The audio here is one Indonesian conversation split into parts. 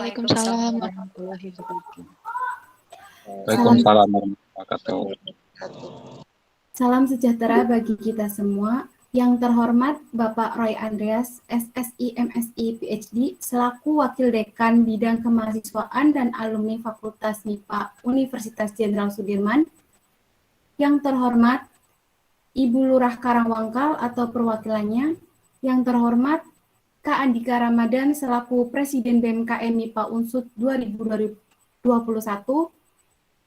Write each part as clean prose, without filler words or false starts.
Waalaikumsalam. warahmatullahi wabarakatuh. Waalaikumsalam warahmatullahi wabarakatuh. Salam sejahtera bagi kita semua. Yang terhormat Bapak Roy Andreas, SSI MSI PhD, selaku Wakil Dekan Bidang Kemahasiswaan dan Alumni Fakultas MIPA Universitas Jenderal Sudirman. Yang terhormat Ibu Lurah Karangwangkal atau perwakilannya. Yang terhormat Kak Andika Ramadan selaku Presiden BMKM MIPA Unsud 2021.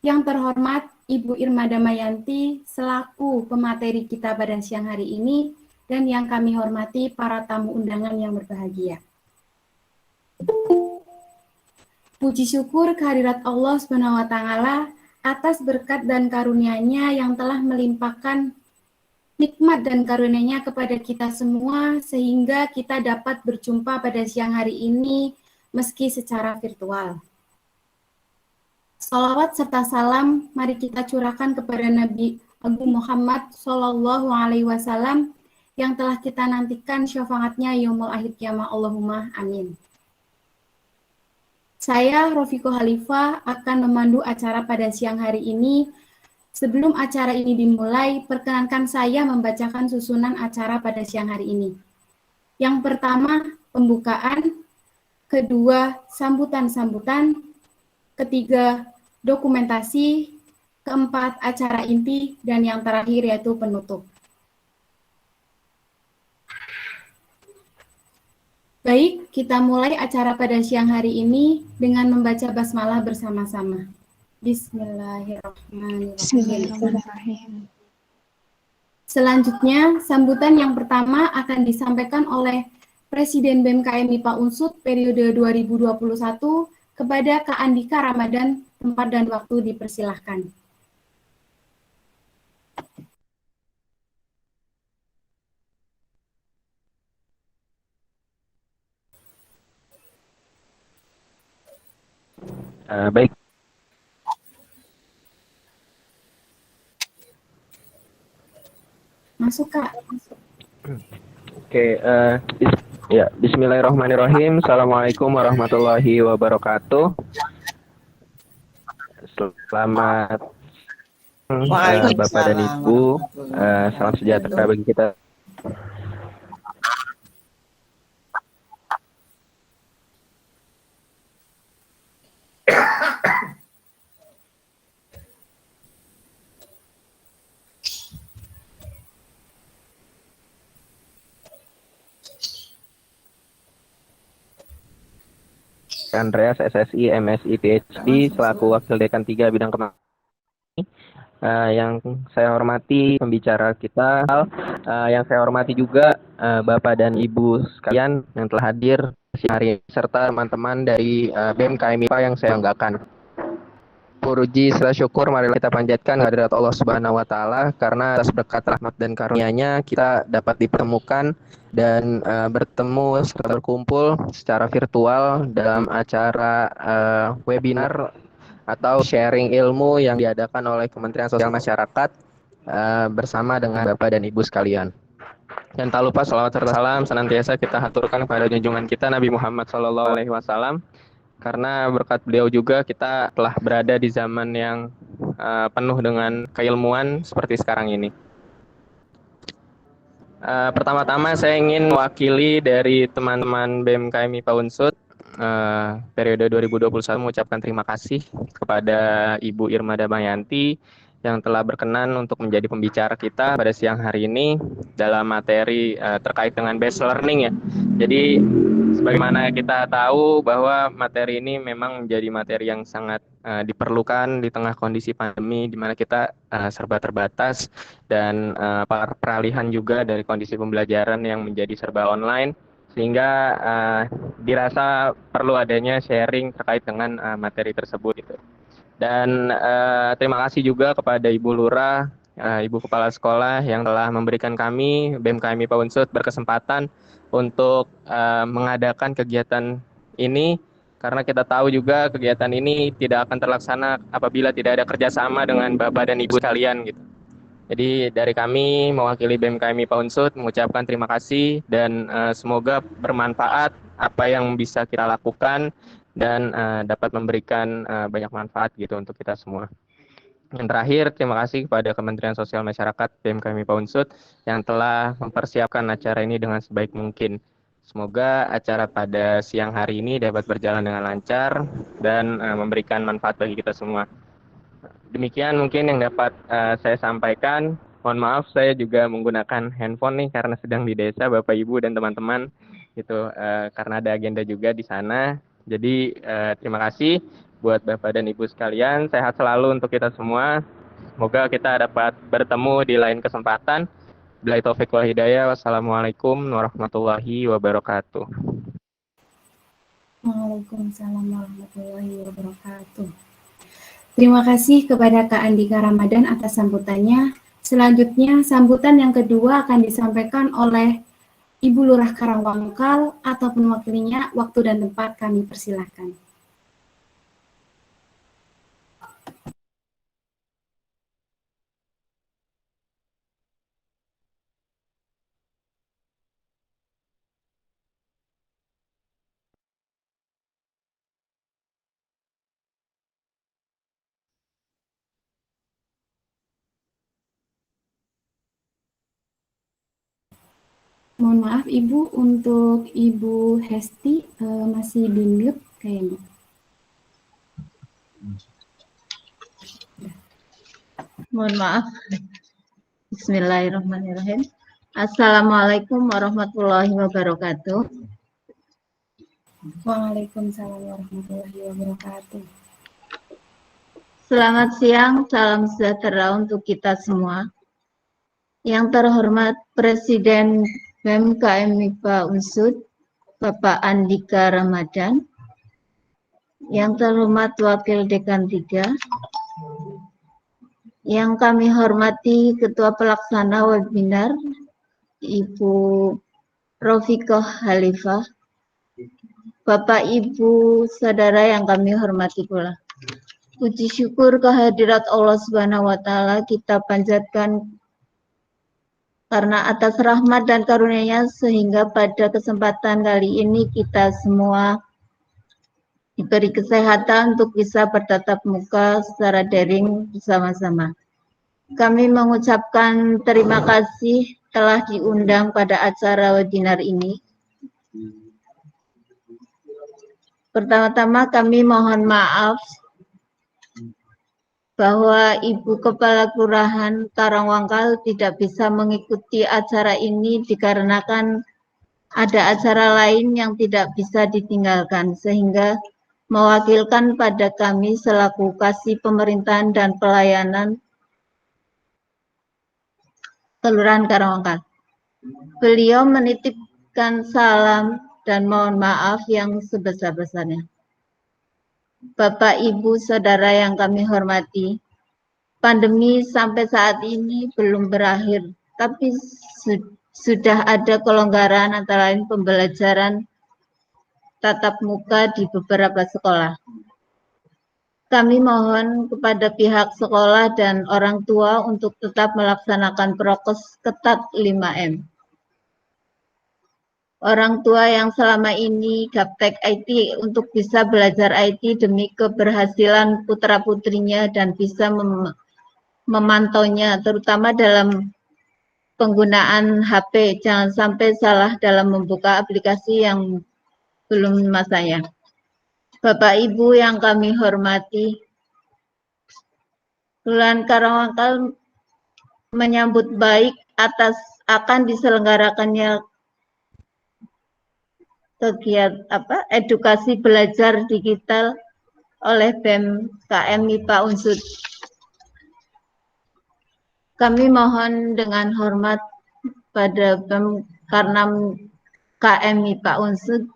Yang terhormat Ibu Irma Damayanti selaku pemateri kita pada siang hari ini, dan yang kami hormati para tamu undangan yang berbahagia. Puji syukur kehadirat Allah SWT atas berkat dan karunia-Nya yang telah melimpahkan nikmat dan karunia-Nya kepada kita semua sehingga kita dapat berjumpa pada siang hari ini meski secara virtual. Salawat serta salam mari kita curahkan kepada Nabi Agung Muhammad Sallallahu Alaihi Wasallam yang telah kita nantikan syafaatnya yaumul akhir kiamah. Allahumma amin. Saya Rofiko Khalifah akan memandu acara pada siang hari ini. Sebelum acara ini dimulai, perkenankan saya membacakan susunan acara pada siang hari ini. Yang pertama, pembukaan. Kedua, sambutan-sambutan. Ketiga, dokumentasi. Keempat, acara inti. Dan yang terakhir yaitu penutup. Baik, kita mulai acara pada siang hari ini dengan membaca basmalah bersama-sama. Bismillahirrahmanirrahim. Selanjutnya, sambutan yang pertama akan disampaikan oleh Presiden BMKM MIPA Unsud periode 2021 kepada Kak Andika Ramadan. Tempat dan waktu dipersilahkan. Baik. Masuk, Kak. Oke, ya, bismillahirrahmanirrahim. Assalamualaikum warahmatullahi wabarakatuh. Selamat Bapak dan Ibu, salam sejahtera bagi kita. Andreas, SSI, MSI, PhD, selaku Wakil Dekan 3 Bidang Kemahasiswaan. Yang saya hormati pembicara kita, yang saya hormati juga Bapak dan Ibu sekalian yang telah hadir hari ini, serta teman-teman dari BMKM MIPA yang saya banggakan. Puji serta syukur mari kita panjatkan kehadirat Allah Subhanahu wa taala karena atas berkat rahmat dan karunia-Nya kita dapat dipertemukan dan bertemu serta berkumpul secara virtual dalam acara webinar atau sharing ilmu yang diadakan oleh Kementerian Sosial Masyarakat bersama dengan Bapak dan Ibu sekalian. Dan tak lupa salawat serta salam senantiasa kita haturkan kepada junjungan kita Nabi Muhammad SAW. Karena berkat beliau juga kita telah berada di zaman yang penuh dengan keilmuan seperti sekarang ini. Pertama-tama saya ingin mewakili dari teman-teman BMKM MIPA Unsud periode 2021 mengucapkan terima kasih kepada Ibu Irma Damayanti yang telah berkenan untuk menjadi pembicara kita pada siang hari ini dalam materi terkait dengan best learning ya. Jadi sebagaimana kita tahu bahwa materi ini memang menjadi materi yang sangat diperlukan di tengah kondisi pandemi di mana kita serba terbatas dan peralihan juga dari kondisi pembelajaran yang menjadi serba online sehingga dirasa perlu adanya sharing terkait dengan materi tersebut gitu. Dan terima kasih juga kepada Ibu Lurah, Ibu Kepala Sekolah yang telah memberikan kami BMKM MIPA Unsud berkesempatan untuk mengadakan kegiatan ini karena kita tahu juga kegiatan ini tidak akan terlaksana apabila tidak ada kerjasama dengan Bapak dan Ibu sekalian gitu. Jadi dari kami mewakili BMKM MIPA Unsud mengucapkan terima kasih dan semoga bermanfaat apa yang bisa kita lakukan dan dapat memberikan banyak manfaat gitu untuk kita semua. Yang terakhir, terima kasih kepada Kementerian Sosial Masyarakat BMKMI Unsut yang telah mempersiapkan acara ini dengan sebaik mungkin. Semoga acara pada siang hari ini dapat berjalan dengan lancar dan memberikan manfaat bagi kita semua. Demikian mungkin yang dapat saya sampaikan. Mohon maaf, saya juga menggunakan handphone nih karena sedang di desa, Bapak Ibu dan teman-teman, gitu. Karena ada agenda juga di sana. Jadi terima kasih buat Bapak dan Ibu sekalian. Sehat selalu untuk kita semua. Semoga kita dapat bertemu di lain kesempatan. Billahi taufiq wal hidayah. Wassalamualaikum warahmatullahi wabarakatuh. Waalaikumsalam warahmatullahi wabarakatuh. Terima kasih kepada Kak Andika Ramadan atas sambutannya. Selanjutnya, sambutan yang kedua akan disampaikan oleh Ibu Lurah Karangwangkal ataupun wakilinya. Waktu dan tempat kami persilakan. Mohon maaf Ibu, untuk Ibu Hesti masih di mute kayaknya. Mohon maaf. Bismillahirrahmanirrahim. Assalamualaikum warahmatullahi wabarakatuh. Waalaikumsalam warahmatullahi wabarakatuh. Selamat siang, salam sejahtera untuk kita semua. Yang terhormat Presiden BMKMI Unsut, Bapak Andika Ramadan. Yang terhormat Wakil Dekan 3. Yang kami hormati Ketua Pelaksana Webinar, Ibu Rofiqah Halifah. Bapak, Ibu, Saudara yang kami hormati pula. Puji syukur kehadirat Allah Subhanahu wa Ta'ala kita panjatkan karena atas rahmat dan karunia-Nya sehingga pada kesempatan kali ini kita semua diberi kesehatan untuk bisa bertatap muka secara daring bersama-sama. Kami mengucapkan terima kasih telah diundang pada acara webinar ini. Pertama-tama kami mohon maaf bahwa Ibu Kepala Kelurahan Karangwangkal tidak bisa mengikuti acara ini dikarenakan ada acara lain yang tidak bisa ditinggalkan, sehingga mewakilkan pada kami selaku Kasih Pemerintahan dan Pelayanan Kelurahan Karangwangkal. Beliau menitipkan salam dan mohon maaf yang sebesar-besarnya. Bapak, Ibu, Saudara yang kami hormati, pandemi sampai saat ini belum berakhir, tapi sudah ada kelonggaran antara lain pembelajaran tatap muka di beberapa sekolah. Kami mohon kepada pihak sekolah dan orang tua untuk tetap melaksanakan prokes ketat 5M. Orang tua yang selama ini gaptek IT untuk bisa belajar IT demi keberhasilan putra-putrinya dan bisa memantaunya, terutama dalam penggunaan HP. Jangan sampai salah dalam membuka aplikasi yang belum masanya. Bapak Ibu yang kami hormati, Kelurahan Karangwangkal menyambut baik atas akan diselenggarakannya kegiatan edukasi belajar digital oleh BMKMI Unsut. Kami mohon dengan hormat pada BMKMI Unsut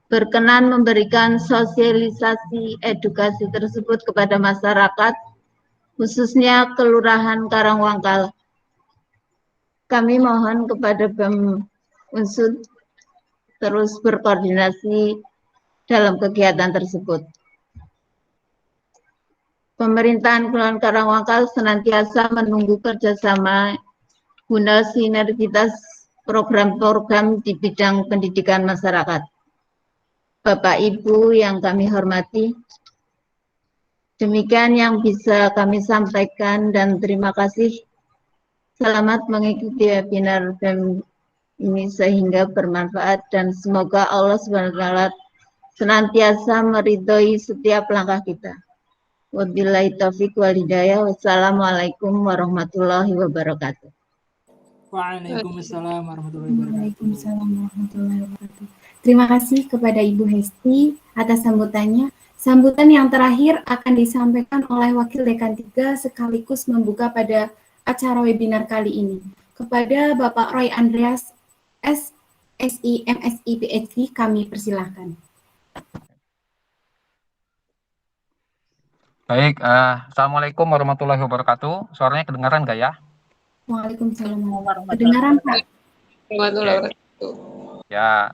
berkenan memberikan sosialisasi edukasi tersebut kepada masyarakat, khususnya Kelurahan Karangwangkal. Kami mohon kepada BEM Unsut terus berkoordinasi dalam kegiatan tersebut. Pemerintahan Kelurahan Karangwangkal senantiasa menunggu kerjasama guna sinergitas program-program di bidang pendidikan masyarakat. Bapak Ibu yang kami hormati, demikian yang bisa kami sampaikan dan terima kasih. Selamat mengikuti webinar BEM ini sehingga bermanfaat dan semoga Allah SWT senantiasa meridhoi setiap langkah kita. Wabillahi taufiq wal hidayah. Wassalamualaikum warahmatullahi wabarakatuh. Waalaikumsalam warahmatullahi wabarakatuh. Waalaikumsalam warahmatullahi wabarakatuh. Terima kasih kepada Ibu Hesti atas sambutannya. Sambutan yang terakhir akan disampaikan oleh Wakil Dekan 3 sekaligus membuka pada acara webinar kali ini. Kepada Bapak Roy Andreas, SSI MSI PhD, kami persilahkan. Baik, Assalamualaikum warahmatullahi wabarakatuh. Suaranya kedengaran nggak ya? Waalaikumsalam. Kedengaran, Pak? Ya,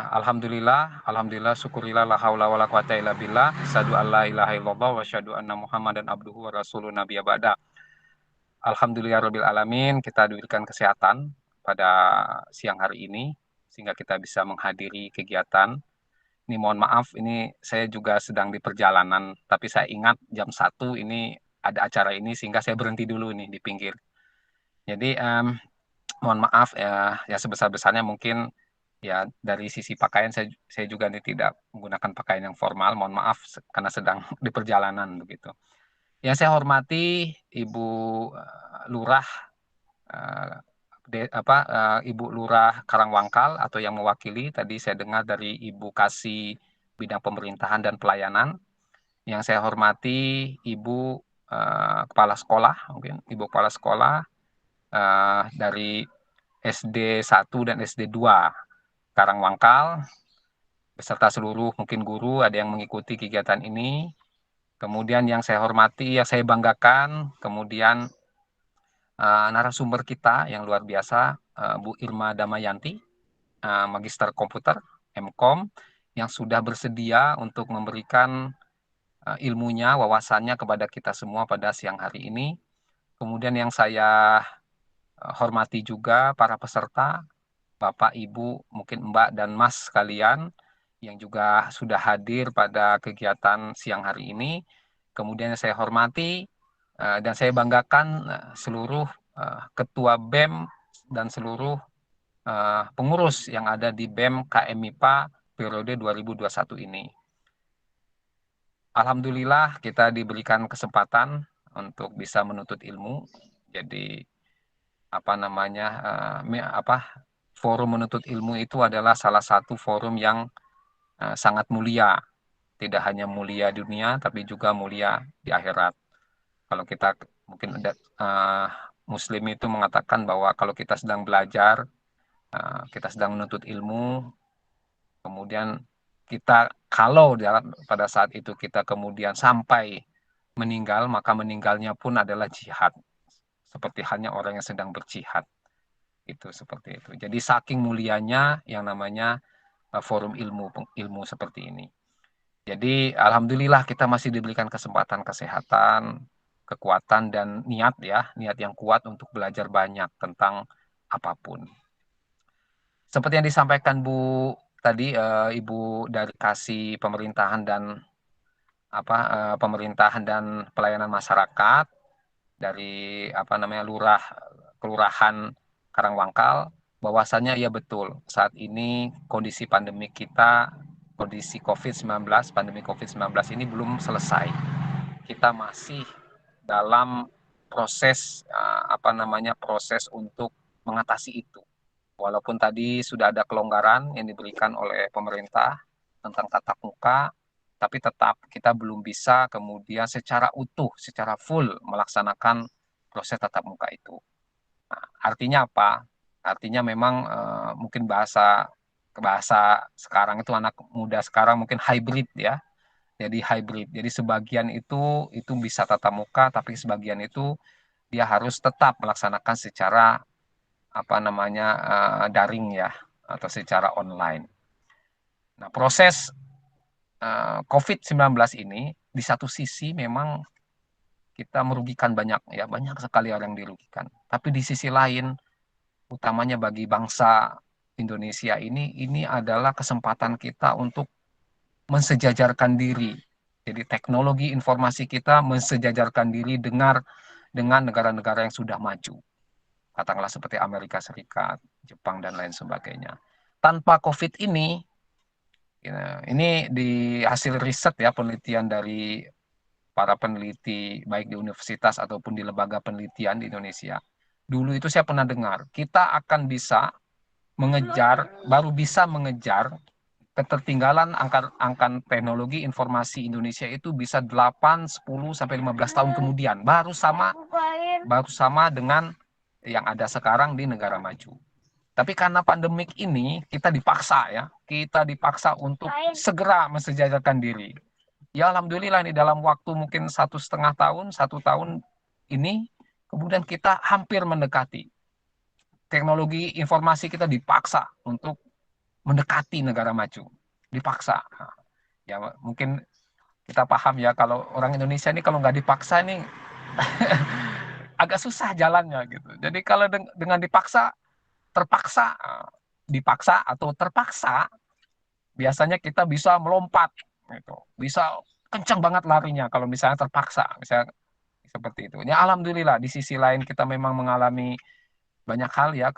alhamdulillah, syukurillah, la haula wala quwata illa billah, asyhadu an la ilaha illallah wa asyhadu anna Muhammadan abduhu wa rasuluhu nabiyya ba'da. Alhamdulillahirabbil alamin, kita diberikan kesehatan pada siang hari ini sehingga kita bisa menghadiri kegiatan. Ini mohon maaf, ini saya juga sedang di perjalanan, tapi saya ingat jam 1 ini ada acara ini sehingga saya berhenti dulu nih di pinggir. Jadi mohon maaf ya sebesar-besarnya mungkin ya dari sisi pakaian saya juga tidak menggunakan pakaian yang formal, mohon maaf karena sedang di perjalanan begitu. Yang saya hormati Ibu Lurah Ibu Lurah Karangwangkal atau yang mewakili, tadi saya dengar dari Ibu Kasih bidang pemerintahan dan pelayanan. Yang saya hormati Ibu Kepala Sekolah, mungkin Ibu Kepala Sekolah dari SD 1 dan SD 2 Karangwangkal, beserta seluruh mungkin guru ada yang mengikuti kegiatan ini. Kemudian yang saya hormati, yang saya banggakan, kemudian narasumber kita yang luar biasa, Bu Irma Damayanti, Magister Komputer, MKOM, yang sudah bersedia untuk memberikan ilmunya, wawasannya kepada kita semua pada siang hari ini. Kemudian yang saya hormati juga para peserta, Bapak, Ibu, mungkin Mbak dan Mas sekalian yang juga sudah hadir pada kegiatan siang hari ini. Kemudian saya hormati dan saya banggakan seluruh ketua BEM dan seluruh pengurus yang ada di BEM KMIPA periode 2021 ini. Alhamdulillah kita diberikan kesempatan untuk bisa menuntut ilmu. Jadi forum menuntut ilmu itu adalah salah satu forum yang sangat mulia. Tidak hanya mulia di dunia, tapi juga mulia di akhirat. Kalau kita mungkin Muslim itu mengatakan bahwa kalau kita sedang belajar, kita sedang menuntut ilmu, kemudian kita kalau pada saat itu kita kemudian sampai meninggal, maka meninggalnya pun adalah jihad. Seperti halnya orang yang sedang berjihad. Itu seperti itu. Jadi saking mulianya yang namanya forum ilmu seperti ini. Jadi alhamdulillah kita masih diberikan kesempatan kesehatan, kekuatan dan niat yang kuat untuk belajar banyak tentang apapun. Seperti yang disampaikan Bu tadi, Ibu dari Kasih Pemerintahan dan Pemerintahan dan Pelayanan Masyarakat dari Lurah Kelurahan Karangwangkal, bahwasannya ya betul, saat ini kondisi pandemi kita, kondisi pandemi COVID-19 ini belum selesai. Kita masih dalam proses proses untuk mengatasi itu. Walaupun tadi sudah ada kelonggaran yang diberikan oleh pemerintah tentang tatap muka, tapi tetap kita belum bisa kemudian secara utuh, secara full melaksanakan proses tatap muka itu. Nah, artinya apa? Artinya memang mungkin bahasa sekarang itu anak muda sekarang mungkin hybrid ya. Jadi hybrid. Jadi sebagian itu bisa tatap muka, tapi sebagian itu dia harus tetap melaksanakan secara daring ya, atau secara online. Nah, proses COVID-19 ini di satu sisi memang kita merugikan banyak sekali orang yang dirugikan. Tapi di sisi lain, utamanya bagi bangsa Indonesia ini adalah kesempatan kita untuk mensejajarkan diri. Jadi teknologi informasi kita mensejajarkan diri dengan negara-negara yang sudah maju. Katakanlah seperti Amerika Serikat, Jepang, dan lain sebagainya. Tanpa COVID ini di hasil riset ya, penelitian dari para peneliti baik di universitas ataupun di lembaga penelitian di Indonesia. Dulu itu saya pernah dengar, kita akan baru bisa mengejar ketertinggalan angka teknologi informasi Indonesia itu bisa 8, 10 sampai 15 tahun kemudian baru sama dengan yang ada sekarang di negara maju. Tapi karena pandemik ini kita dipaksa untuk segera mensejajarkan diri. Ya alhamdulillah ini dalam waktu mungkin 1,5 tahun, 1 tahun ini kemudian kita hampir mendekati. Teknologi informasi kita dipaksa untuk mendekati negara maju, dipaksa. Ya mungkin kita paham ya, kalau orang Indonesia ini kalau nggak dipaksa ini agak susah jalannya gitu. Jadi kalau dengan dipaksa, dipaksa atau terpaksa, biasanya kita bisa melompat, gitu. Bisa kencang banget larinya kalau misalnya terpaksa, misalnya seperti itu. Ya alhamdulillah di sisi lain kita memang mengalami banyak hal ya,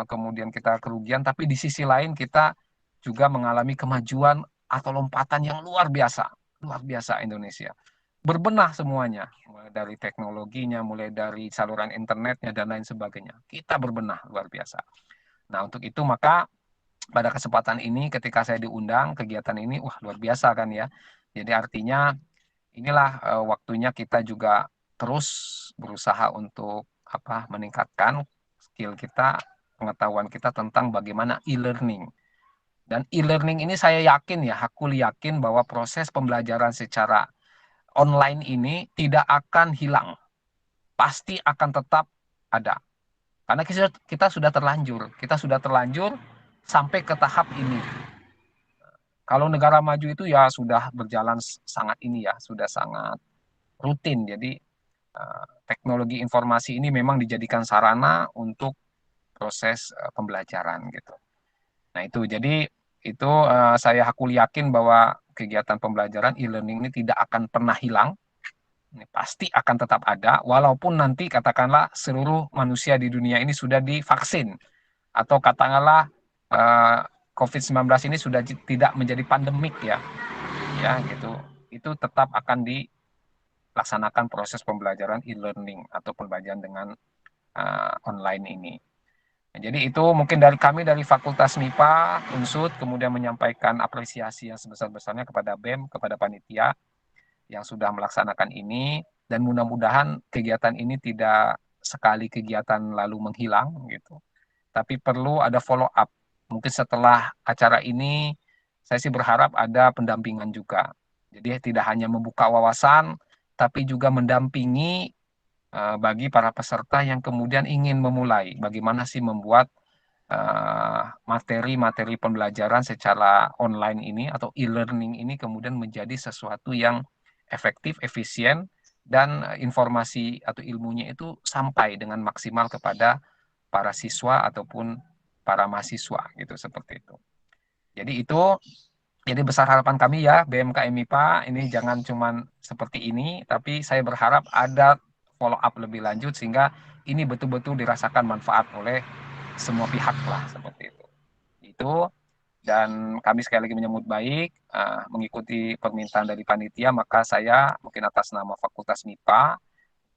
kemudian kita kerugian, tapi di sisi lain kita juga mengalami kemajuan atau lompatan yang luar biasa Indonesia. Berbenah semuanya, mulai dari teknologinya, mulai dari saluran internetnya, dan lain sebagainya. Kita berbenah luar biasa. Nah untuk itu maka pada kesempatan ini ketika saya diundang kegiatan ini, wah luar biasa kan ya. Jadi artinya inilah waktunya kita juga terus berusaha untuk meningkatkan skill kita, pengetahuan kita tentang bagaimana e-learning. Dan e-learning ini saya yakin ya, aku yakin bahwa proses pembelajaran secara online ini tidak akan hilang. Pasti akan tetap ada. Karena kita sudah terlanjur sampai ke tahap ini. Kalau negara maju itu ya sudah berjalan sudah sangat rutin. Jadi teknologi informasi ini memang dijadikan sarana untuk proses pembelajaran gitu. Nah itu saya yakin bahwa kegiatan pembelajaran e-learning ini tidak akan pernah hilang. Ini pasti akan tetap ada walaupun nanti katakanlah seluruh manusia di dunia ini sudah divaksin atau katakanlah COVID-19 ini sudah tidak menjadi pandemik ya gitu. Itu tetap akan dilaksanakan proses pembelajaran e-learning atau pembelajaran dengan online ini. Nah, jadi itu mungkin dari kami dari Fakultas MIPA Unsud kemudian menyampaikan apresiasi yang sebesar-besarnya kepada BEM, kepada panitia yang sudah melaksanakan ini, dan mudah-mudahan kegiatan ini tidak sekali kegiatan lalu menghilang gitu. Tapi perlu ada follow up. Mungkin setelah acara ini saya sih berharap ada pendampingan juga. Jadi tidak hanya membuka wawasan tapi juga mendampingi bagi para peserta yang kemudian ingin memulai bagaimana sih membuat materi-materi pembelajaran secara online ini atau e-learning ini kemudian menjadi sesuatu yang efektif, efisien, dan informasi atau ilmunya itu sampai dengan maksimal kepada para siswa ataupun para mahasiswa gitu, seperti itu. Jadi besar harapan kami ya BMKM MIPA ini jangan cuman seperti ini, tapi saya berharap ada follow up lebih lanjut sehingga ini betul-betul dirasakan manfaat oleh semua pihak lah, seperti itu. Dan kami sekali lagi menyambut baik mengikuti permintaan dari panitia, maka saya mungkin atas nama Fakultas MIPA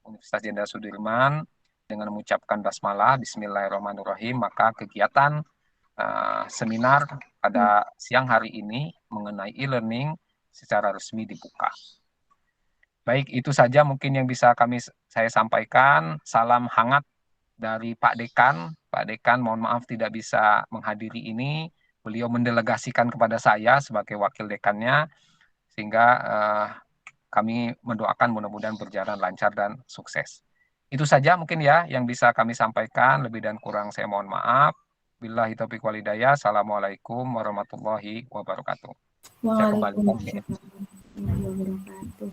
Universitas Jenderal Sudirman dengan mengucapkan basmalah Bismillahirrahmanirrahim, maka kegiatan seminar pada siang hari ini mengenai e-learning secara resmi dibuka. Baik, itu saja mungkin yang bisa saya sampaikan. Salam hangat dari Pak Dekan. Pak Dekan mohon maaf tidak bisa menghadiri ini. Beliau mendelegasikan kepada saya sebagai wakil dekannya, sehingga kami mendoakan mudah-mudahan berjalan lancar dan sukses. Itu saja mungkin ya yang bisa kami sampaikan. Lebih dan kurang saya mohon maaf. Billahi taufiq wal hidayah. Assalamualaikum warahmatullahi wabarakatuh. Waalaikumsalam warahmatullahi wabarakatuh.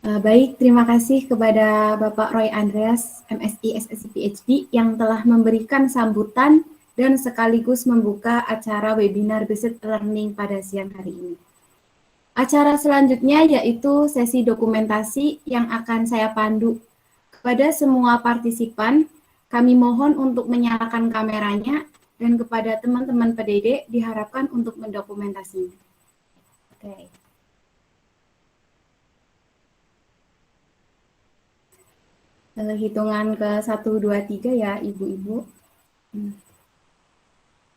Baik, terima kasih kepada Bapak Roy Andreas, MSI, SSI, PhD, yang telah memberikan sambutan dan sekaligus membuka acara webinar Basic Learning pada siang hari ini. Acara selanjutnya yaitu sesi dokumentasi yang akan saya pandu. Kepada semua partisipan, kami mohon untuk menyalakan kameranya dan kepada teman-teman PDD diharapkan untuk mendokumentasinya. Oke. Hitungan ke 1, 2, 3 ya Ibu-Ibu.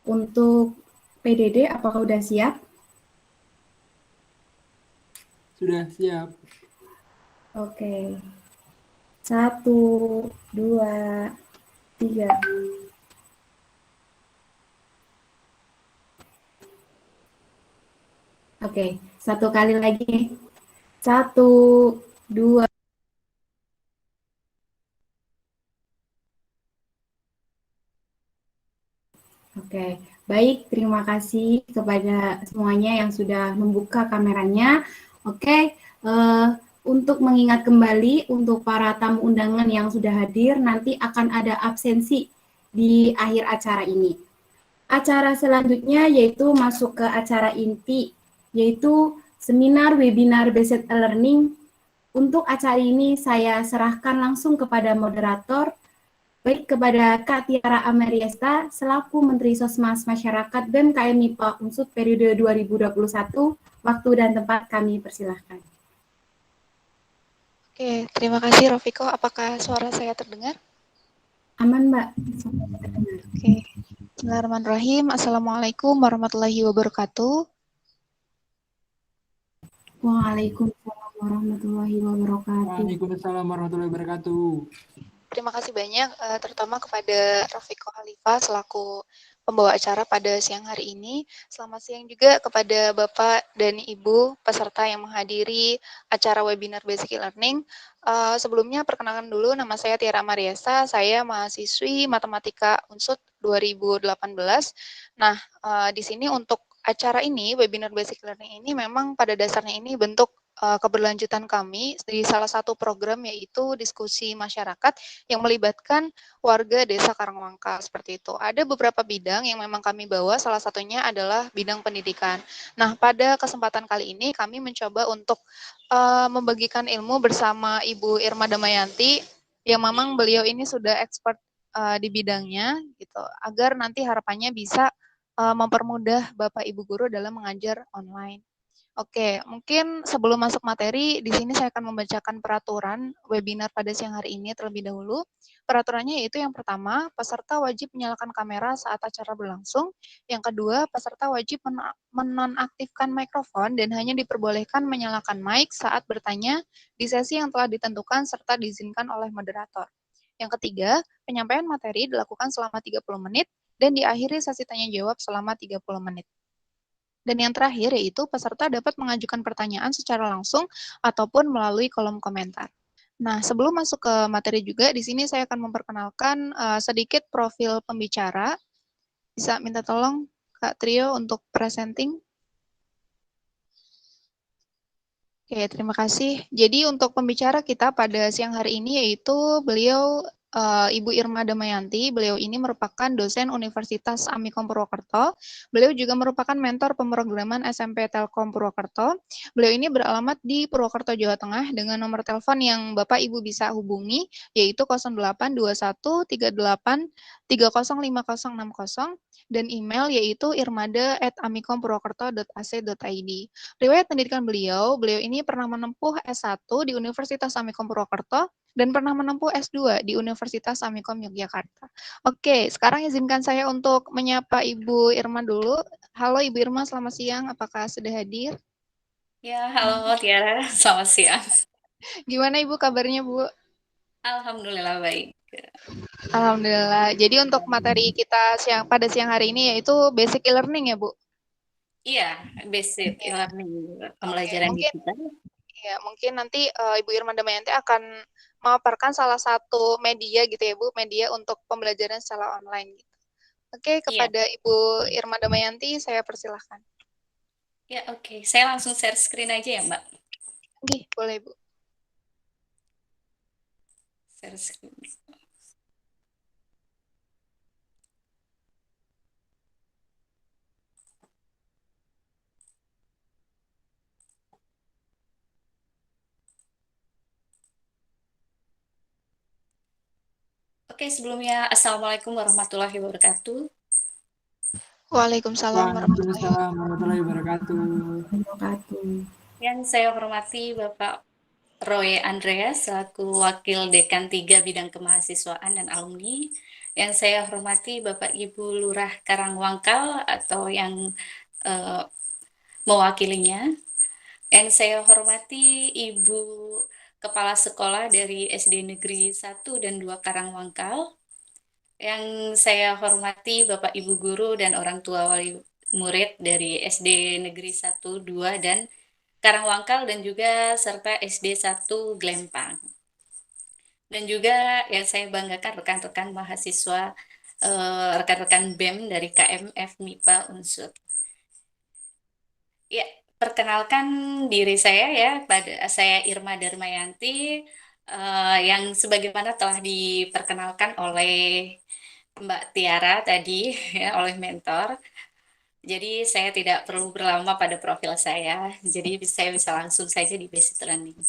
Untuk PDD apakah sudah siap? Sudah siap. Oke. 1, 2, 3. Oke, satu kali lagi. 1, 2. Oke, baik. Terima kasih kepada semuanya yang sudah membuka kameranya. Oke, untuk mengingat kembali untuk para tamu undangan yang sudah hadir, nanti akan ada absensi di akhir acara ini. Acara selanjutnya yaitu masuk ke acara inti, yaitu seminar webinar based learning. Untuk acara ini saya serahkan langsung kepada moderator, baik kepada Kak Tiara Ameriesta selaku Menteri Sosmas Masyarakat BEM KM MIPA Unsut periode 2021. Waktu dan tempat kami persilahkan. Oke, terima kasih Rofiko. Apakah suara saya terdengar? Aman, Mbak. Oke. Bismillahirrahmanirrahim. Assalamualaikum warahmatullahi wabarakatuh. Waalaikumsalam warahmatullahi wabarakatuh. Waalaikumsalam warahmatullahi wabarakatuh. Terima kasih banyak, terutama kepada Rofiko Khalifah selaku pembawa acara pada siang hari ini. Selamat siang juga kepada Bapak dan Ibu peserta yang menghadiri acara webinar Basic E-Learning. Sebelumnya perkenalkan dulu, nama saya Tiara Mariesa, saya mahasiswi Matematika Unsut 2018. Nah, di sini untuk acara ini, webinar Basic Learning ini memang pada dasarnya ini bentuk keberlanjutan kami di salah satu program yaitu diskusi masyarakat yang melibatkan warga desa Karangwangka seperti itu. Ada beberapa bidang yang memang kami bawa, salah satunya adalah bidang pendidikan. Nah, pada kesempatan kali ini kami mencoba untuk membagikan ilmu bersama Ibu Irma Damayanti yang memang beliau ini sudah expert di bidangnya gitu, agar nanti harapannya bisa mempermudah Bapak Ibu guru dalam mengajar online. Oke, mungkin sebelum masuk materi, di sini saya akan membacakan peraturan webinar pada siang hari ini terlebih dahulu. Peraturannya yaitu yang pertama, peserta wajib menyalakan kamera saat acara berlangsung. Yang kedua, peserta wajib menonaktifkan mikrofon dan hanya diperbolehkan menyalakan mic saat bertanya di sesi yang telah ditentukan serta diizinkan oleh moderator. Yang ketiga, penyampaian materi dilakukan selama 30 menit dan diakhiri sesi tanya jawab selama 30 menit. Dan yang terakhir yaitu peserta dapat mengajukan pertanyaan secara langsung ataupun melalui kolom komentar. Nah, sebelum masuk ke materi juga, di sini saya akan memperkenalkan sedikit profil pembicara. Bisa minta tolong Kak Trio untuk presenting. Oke, terima kasih. Jadi untuk pembicara kita pada siang hari ini yaitu beliau Ibu Irma Damayanti. Beliau ini merupakan dosen Universitas Amikom Purwokerto. Beliau juga merupakan mentor pemrograman SMP Telkom Purwokerto. Beliau ini beralamat di Purwokerto, Jawa Tengah dengan nomor telepon yang Bapak Ibu bisa hubungi yaitu 082138305060 dan email yaitu irmada@amikompurwokerto.ac.id. Riwayat pendidikan beliau ini pernah menempuh S1 di Universitas Amikom Purwokerto dan pernah menempuh S2 di Universitas Amikom Yogyakarta. Oke, sekarang izinkan saya untuk menyapa Ibu Irma dulu. Halo Ibu Irma, selamat siang. Apakah sudah hadir? Ya, halo Tiara, selamat siang. Gimana Ibu kabarnya, Bu? Alhamdulillah baik. Alhamdulillah. Jadi untuk materi kita pada siang hari ini yaitu basic e-learning ya, Bu? Iya, basic e-learning pembelajaran mungkin digital. Ya, mungkin nanti Ibu Irma Damayanti akan memaparkan salah satu media gitu ya, Bu, media untuk pembelajaran secara online gitu. Oke, kepada Ibu Irma Damayanti saya persilahkan. Ya, oke. Saya langsung share screen aja ya, Mbak. Oke, boleh, Bu. Share screen. Oke, sebelumnya Assalamualaikum warahmatullahi wabarakatuh. Waalaikumsalam warahmatullahi Waalaikumsalam warahmatullahi wabarakatuh. Wabarakatuh. Yang saya hormati Bapak Roy Andreas selaku Wakil Dekan 3 Bidang Kemahasiswaan dan Alumni. Yang saya hormati Bapak Ibu Lurah Karangwangkal atau yang mewakilinya. Yang saya hormati Ibu Kepala Sekolah dari SD Negeri 1 dan 2 Karangwangkal. Yang saya hormati Bapak Ibu Guru dan orang tua wali murid dari SD Negeri 1, 2, dan Karangwangkal dan juga serta SD 1 Glempang. Dan juga yang saya banggakan rekan-rekan mahasiswa, rekan-rekan BEM dari KMF MIPA Unsur. Ya, perkenalkan diri saya ya, saya Irma Darmayanti, yang sebagaimana telah diperkenalkan oleh Mbak Tiara tadi ya, oleh mentor. Jadi saya tidak perlu berlama pada profil saya, jadi saya bisa langsung saja di basic learning.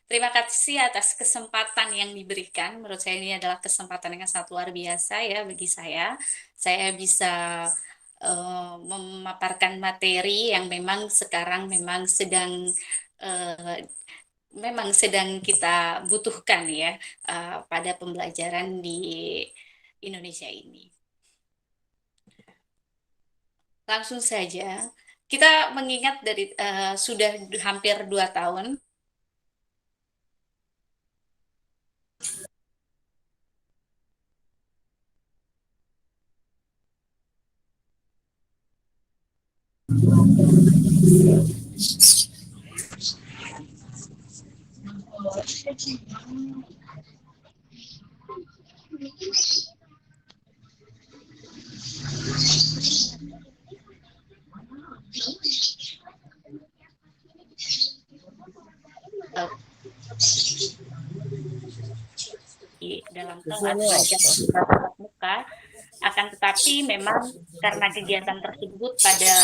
Terima kasih atas kesempatan yang diberikan. Menurut saya ini adalah kesempatan yang sangat luar biasa ya bagi saya. Saya bisa memaparkan materi yang memang sekarang memang sedang kita butuhkan ya pada pembelajaran di Indonesia ini. Langsung saja, kita mengingat dari sudah hampir 2 tahun dalam kelas belajar tatap muka, akan tetapi memang karena kegiatan tersebut pada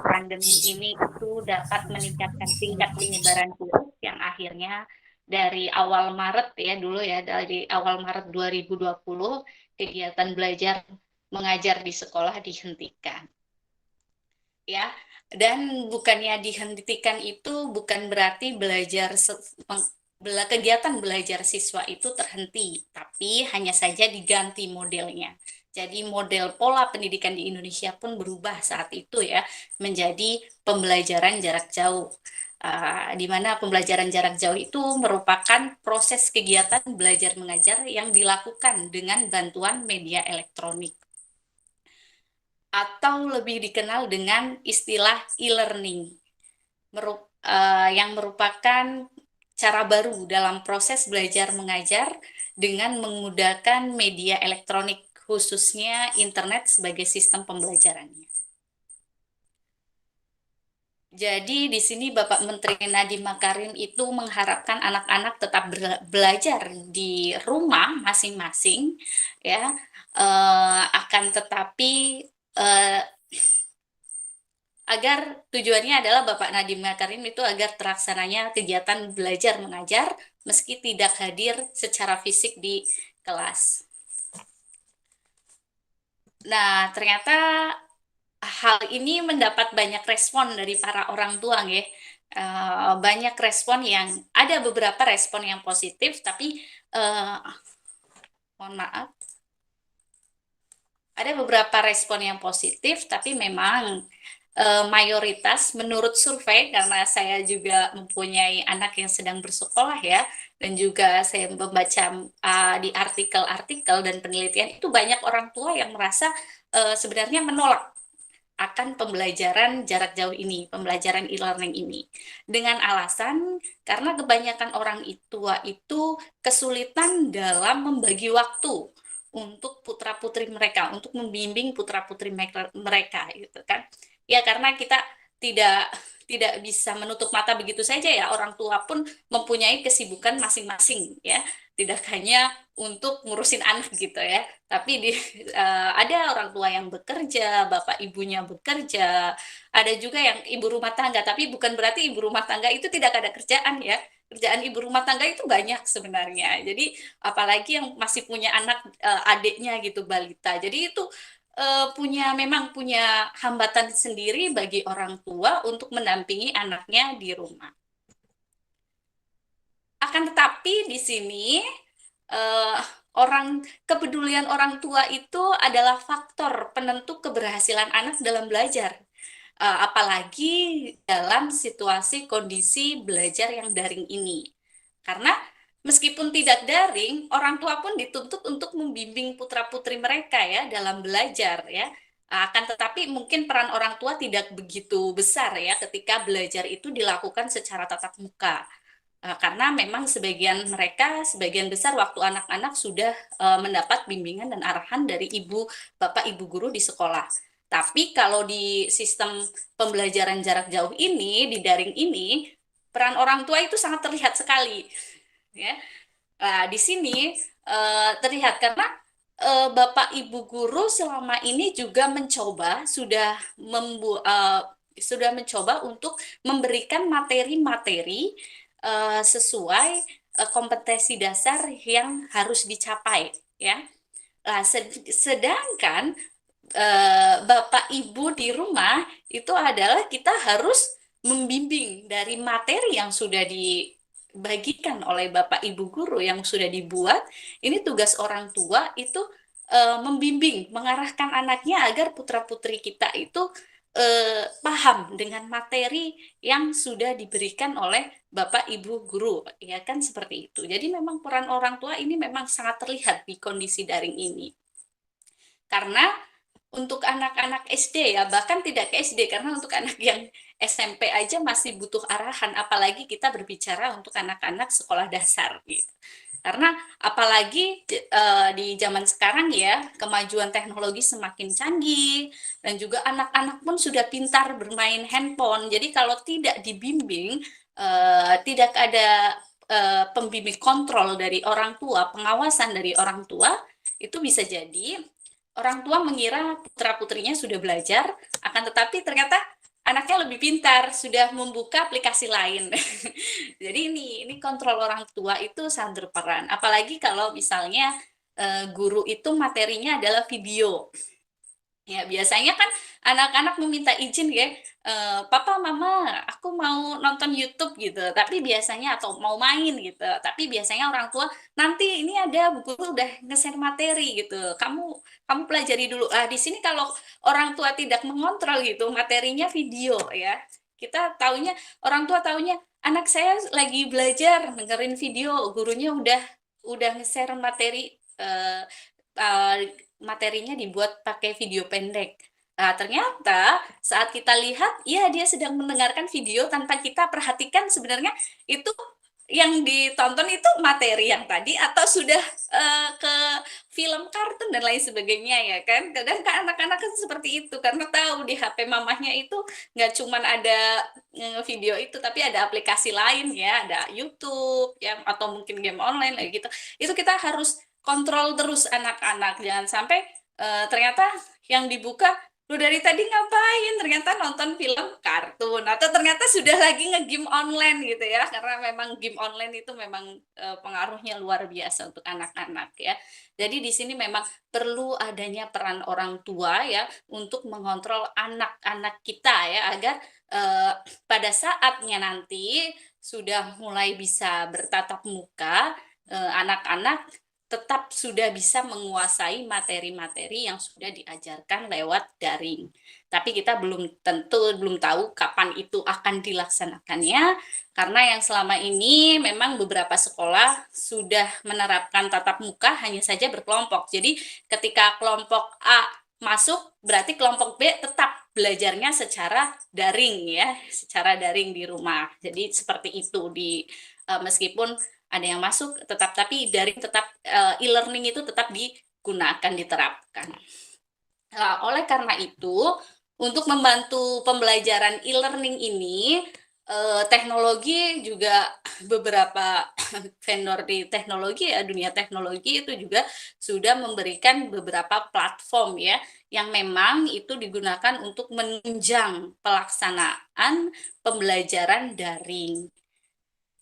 pandemi ini itu dapat meningkatkan tingkat penyebaran virus yang akhirnya dari awal Maret ya dulu ya, dari awal Maret 2020 kegiatan belajar mengajar di sekolah dihentikan. Ya, dan bukannya dihentikan itu bukan berarti kegiatan belajar siswa itu terhenti, tapi hanya saja diganti modelnya. Jadi model pola pendidikan di Indonesia pun berubah saat itu ya, menjadi pembelajaran jarak jauh. Di mana pembelajaran jarak jauh itu merupakan proses kegiatan belajar mengajar yang dilakukan dengan bantuan media elektronik, atau lebih dikenal dengan istilah e-learning, yang merupakan cara baru dalam proses belajar mengajar dengan menggunakan media elektronik, khususnya internet sebagai sistem pembelajarannya. Jadi di sini Bapak Menteri Nadiem Makarim itu mengharapkan anak-anak tetap belajar di rumah masing-masing, ya, akan tetapi agar tujuannya adalah Bapak Nadiem Makarim itu agar terlaksananya kegiatan belajar mengajar meski tidak hadir secara fisik di kelas. Nah, ternyata hal ini mendapat banyak respon dari para orang tua ya. Banyak respon yang ada beberapa respon yang positif, tapi mohon maaf, ada beberapa respon yang positif, tapi memang mayoritas menurut survei, karena saya juga mempunyai anak yang sedang bersekolah ya, dan juga saya membaca di artikel-artikel dan penelitian itu banyak orang tua yang merasa sebenarnya menolak akan pembelajaran jarak jauh ini, pembelajaran e-learning ini, dengan alasan karena kebanyakan orang tua itu kesulitan dalam membagi waktu untuk putra-putri mereka, untuk membimbing putra-putri mereka gitu kan. Ya karena kita tidak bisa menutup mata begitu saja ya, orang tua pun mempunyai kesibukan masing-masing ya, tidak hanya untuk ngurusin anak gitu ya, tapi ada orang tua yang bekerja, bapak ibunya bekerja, ada juga yang ibu rumah tangga, tapi bukan berarti ibu rumah tangga itu tidak ada kerjaan ya, kerjaan ibu rumah tangga itu banyak sebenarnya. Jadi apalagi yang masih punya anak adiknya gitu balita. Jadi itu memang punya hambatan sendiri bagi orang tua untuk mendampingi anaknya di rumah. Akan tetapi di sini kepedulian orang tua itu adalah faktor penentu keberhasilan anak dalam belajar. Apalagi dalam situasi kondisi belajar yang daring ini. Karena meskipun tidak daring, orang tua pun dituntut untuk membimbing putra-putri mereka ya dalam belajar ya. Akan tetapi mungkin peran orang tua tidak begitu besar ya ketika belajar itu dilakukan secara tatap muka. Karena memang sebagian besar waktu anak-anak sudah mendapat bimbingan dan arahan dari bapak ibu guru di sekolah. Tapi kalau di sistem pembelajaran jarak jauh ini, di daring ini, peran orang tua itu sangat terlihat sekali. Ya. Di sini terlihat karena bapak ibu guru selama ini juga sudah mencoba untuk memberikan materi-materi sesuai kompetensi dasar yang harus dicapai ya. Sedangkan bapak ibu di rumah itu adalah kita harus membimbing dari materi yang sudah dibagikan oleh bapak ibu guru yang sudah dibuat. Ini tugas orang tua itu membimbing, mengarahkan anaknya agar putra-putri kita itu paham dengan materi yang sudah diberikan oleh bapak ibu guru, ya kan seperti itu. Jadi memang peran orang tua ini memang sangat terlihat di kondisi daring ini. Karena untuk anak-anak SD ya, bahkan tidak ke SD, karena untuk anak yang SMP aja masih butuh arahan, apalagi kita berbicara untuk anak-anak sekolah dasar gitu. Karena apalagi di zaman sekarang ya, kemajuan teknologi semakin canggih, dan juga anak-anak pun sudah pintar bermain handphone. Jadi kalau tidak dibimbing, tidak ada pembimbing kontrol dari orang tua, pengawasan dari orang tua, itu bisa jadi orang tua mengira putra-putrinya sudah belajar, akan tetapi ternyata anaknya lebih pintar, sudah membuka aplikasi lain. Jadi ini kontrol orang tua itu sangat berperan. Apalagi kalau misalnya guru itu materinya adalah video. Ya, biasanya kan anak-anak meminta izin ya, papa, mama, aku mau nonton YouTube gitu. Tapi biasanya atau mau main gitu. Tapi biasanya orang tua nanti ini ada guru udah nge-share materi gitu. Kamu pelajari dulu. Di sini kalau orang tua tidak mengontrol gitu, materinya video ya. Orang tua taunya anak saya lagi belajar dengerin video, gurunya udah nge-share materi materinya dibuat pakai video pendek. Nah, ternyata saat kita lihat, ya dia sedang mendengarkan video tanpa kita perhatikan sebenarnya itu yang ditonton itu materi yang tadi atau sudah ke film kartun dan lain sebagainya ya kan. Kadang kan anak-anak kan seperti itu karena tahu di HP mamahnya itu nggak cuman ada video itu tapi ada aplikasi lain ya, ada YouTube ya atau mungkin game online kayak gitu. Itu kita harus kontrol terus anak-anak, jangan sampai ternyata yang dibuka, lu dari tadi ngapain? Ternyata nonton film kartun, atau ternyata sudah lagi nge-game online gitu ya, karena memang game online itu memang pengaruhnya luar biasa untuk anak-anak ya. Jadi di sini memang perlu adanya peran orang tua ya, untuk mengontrol anak-anak kita ya, agar pada saatnya nanti sudah mulai bisa bertatap muka, anak-anak tetap sudah bisa menguasai materi-materi yang sudah diajarkan lewat daring. Tapi kita belum tahu kapan itu akan dilaksanakannya, karena yang selama ini memang beberapa sekolah sudah menerapkan tatap muka hanya saja berkelompok. Jadi ketika kelompok A masuk, berarti kelompok B tetap belajarnya secara daring ya, secara daring di rumah. Jadi seperti itu meskipun ada yang masuk tapi daring tetap e-learning itu tetap digunakan, diterapkan. Nah, oleh karena itu untuk membantu pembelajaran e-learning ini teknologi juga beberapa vendor di teknologi ya, dunia teknologi itu juga sudah memberikan beberapa platform ya yang memang itu digunakan untuk menunjang pelaksanaan pembelajaran daring.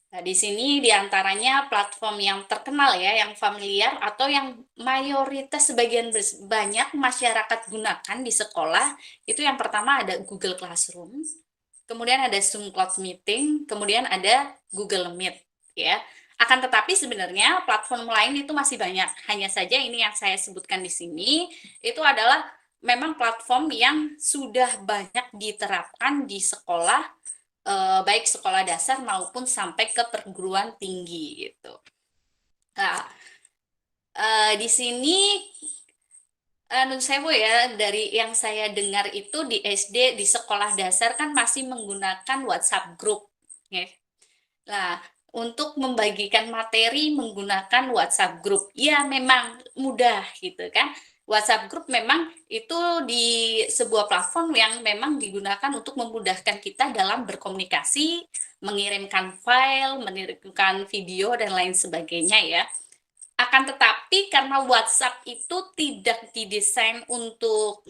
Nah, di sini diantaranya platform yang terkenal ya, yang familiar atau yang mayoritas sebagian banyak masyarakat gunakan di sekolah, itu yang pertama ada Google Classroom, kemudian ada Zoom Cloud Meeting, kemudian ada Google Meet ya. Akan tetapi sebenarnya platform lain itu masih banyak. Hanya saja ini yang saya sebutkan di sini itu adalah memang platform yang sudah banyak diterapkan di sekolah, baik sekolah dasar maupun sampai ke perguruan tinggi gitu. Nah, di sini Nun sewu ya, dari yang saya dengar itu di SD, di sekolah dasar kan masih menggunakan WhatsApp group. Ya. Nah, untuk membagikan materi menggunakan WhatsApp group, ya memang mudah gitu kan. WhatsApp group memang itu di sebuah platform yang memang digunakan untuk memudahkan kita dalam berkomunikasi, mengirimkan file, mengirimkan video, dan lain sebagainya ya. Akan tetapi karena WhatsApp itu tidak didesain untuk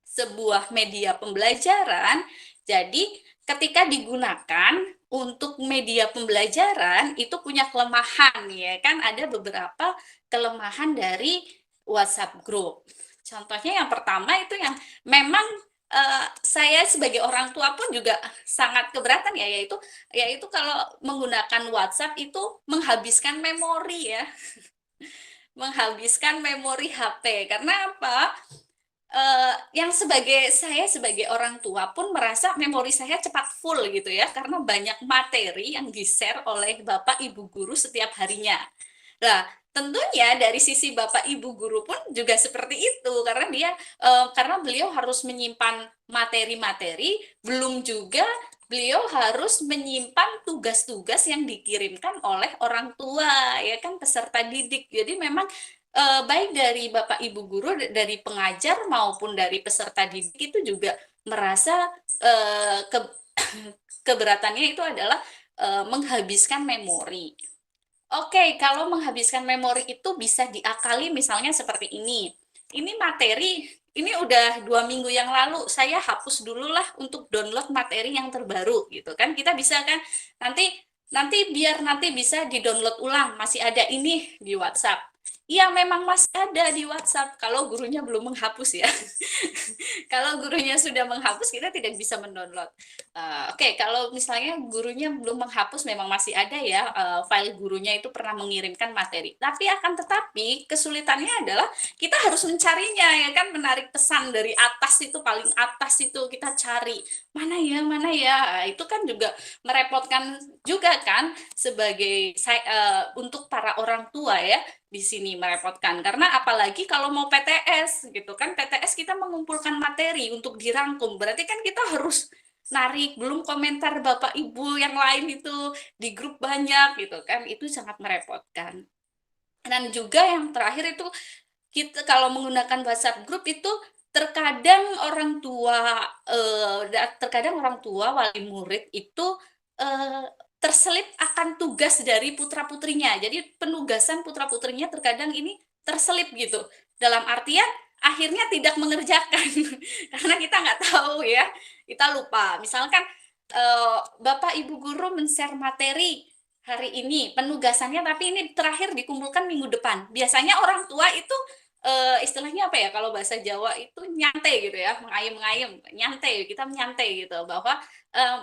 sebuah media pembelajaran, jadi ketika digunakan untuk media pembelajaran itu punya kelemahan ya kan, ada beberapa kelemahan dari WhatsApp group. Contohnya yang pertama itu yang memang saya sebagai orang tua pun juga sangat keberatan ya, yaitu kalau menggunakan WhatsApp itu menghabiskan memori ya. Menghabiskan memori HP. Karena apa? Yang saya sebagai orang tua pun merasa memori saya cepat full gitu ya, karena banyak materi yang di-share oleh Bapak Ibu guru setiap harinya. Nah, tentunya dari sisi Bapak Ibu guru pun juga seperti itu, karena beliau harus menyimpan materi-materi, belum juga beliau harus menyimpan tugas-tugas yang dikirimkan oleh orang tua ya kan, peserta didik. Jadi memang baik dari Bapak Ibu guru, dari pengajar maupun dari peserta didik itu juga merasa keberatannya itu adalah menghabiskan memori. Oke, kalau menghabiskan memori itu bisa diakali misalnya seperti ini. Ini materi, ini udah 2 minggu yang lalu, saya hapus dulu lah untuk download materi yang terbaru gitu kan. Kita bisa kan biar nanti bisa di-download ulang, masih ada ini di WhatsApp. Iya, memang masih ada di WhatsApp kalau gurunya belum menghapus ya. Kalau gurunya sudah menghapus, kita tidak bisa mendownload. Oke, kalau misalnya gurunya belum menghapus, memang masih ada ya file gurunya itu pernah mengirimkan materi. Tapi akan tetapi kesulitannya adalah kita harus mencarinya ya kan, menarik pesan dari atas itu, paling atas itu kita cari. Mana ya, itu kan juga merepotkan juga kan sebagai untuk para orang tua ya. Di sini merepotkan karena apalagi kalau mau PTS gitu kan, PTS kita mengumpulkan materi untuk dirangkum, berarti kan kita harus narik, belum komentar Bapak Ibu yang lain itu di grup banyak gitu kan, itu sangat merepotkan. Dan juga yang terakhir itu, kita kalau menggunakan WhatsApp group itu terkadang orang tua wali murid itu terselip akan tugas dari putra-putrinya. Jadi penugasan putra-putrinya terkadang ini terselip gitu. Dalam artian akhirnya tidak mengerjakan. Karena kita nggak tahu ya, kita lupa. Misalkan Bapak Ibu guru men-share materi hari ini, penugasannya tapi ini terakhir dikumpulkan minggu depan. Biasanya orang tua itu istilahnya apa ya, kalau bahasa Jawa itu nyantai gitu ya, mengayem-ngayem, nyantai, kita menyantai gitu, bahwa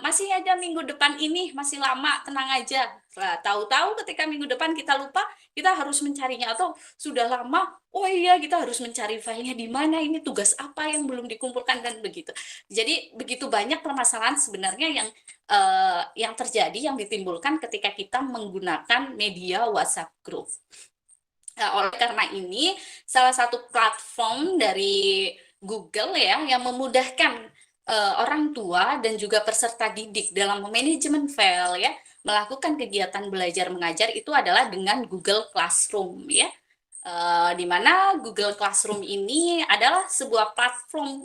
masih ada minggu depan ini, masih lama, tenang aja. Nah, tahu-tahu ketika minggu depan kita lupa, kita harus mencarinya, atau sudah lama, oh iya kita harus mencari filenya di mana, ini tugas apa yang belum dikumpulkan, dan begitu. Jadi begitu banyak permasalahan sebenarnya yang terjadi, yang ditimbulkan ketika kita menggunakan media WhatsApp group. Nah, oleh karena ini, salah satu platform dari Google ya yang memudahkan orang tua dan juga peserta didik dalam manajemen file ya, melakukan kegiatan belajar mengajar itu adalah dengan Google Classroom ya. Di mana Google Classroom ini adalah sebuah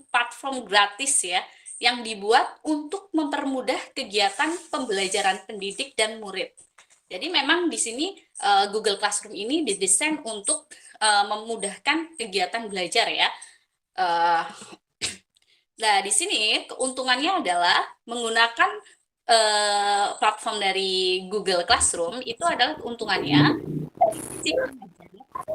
platform gratis ya, yang dibuat untuk mempermudah kegiatan pembelajaran pendidik dan murid. Jadi memang di sini Google Classroom ini didesain untuk memudahkan kegiatan belajar ya. Nah, di sini keuntungannya adalah menggunakan platform dari Google Classroom itu adalah keuntungannya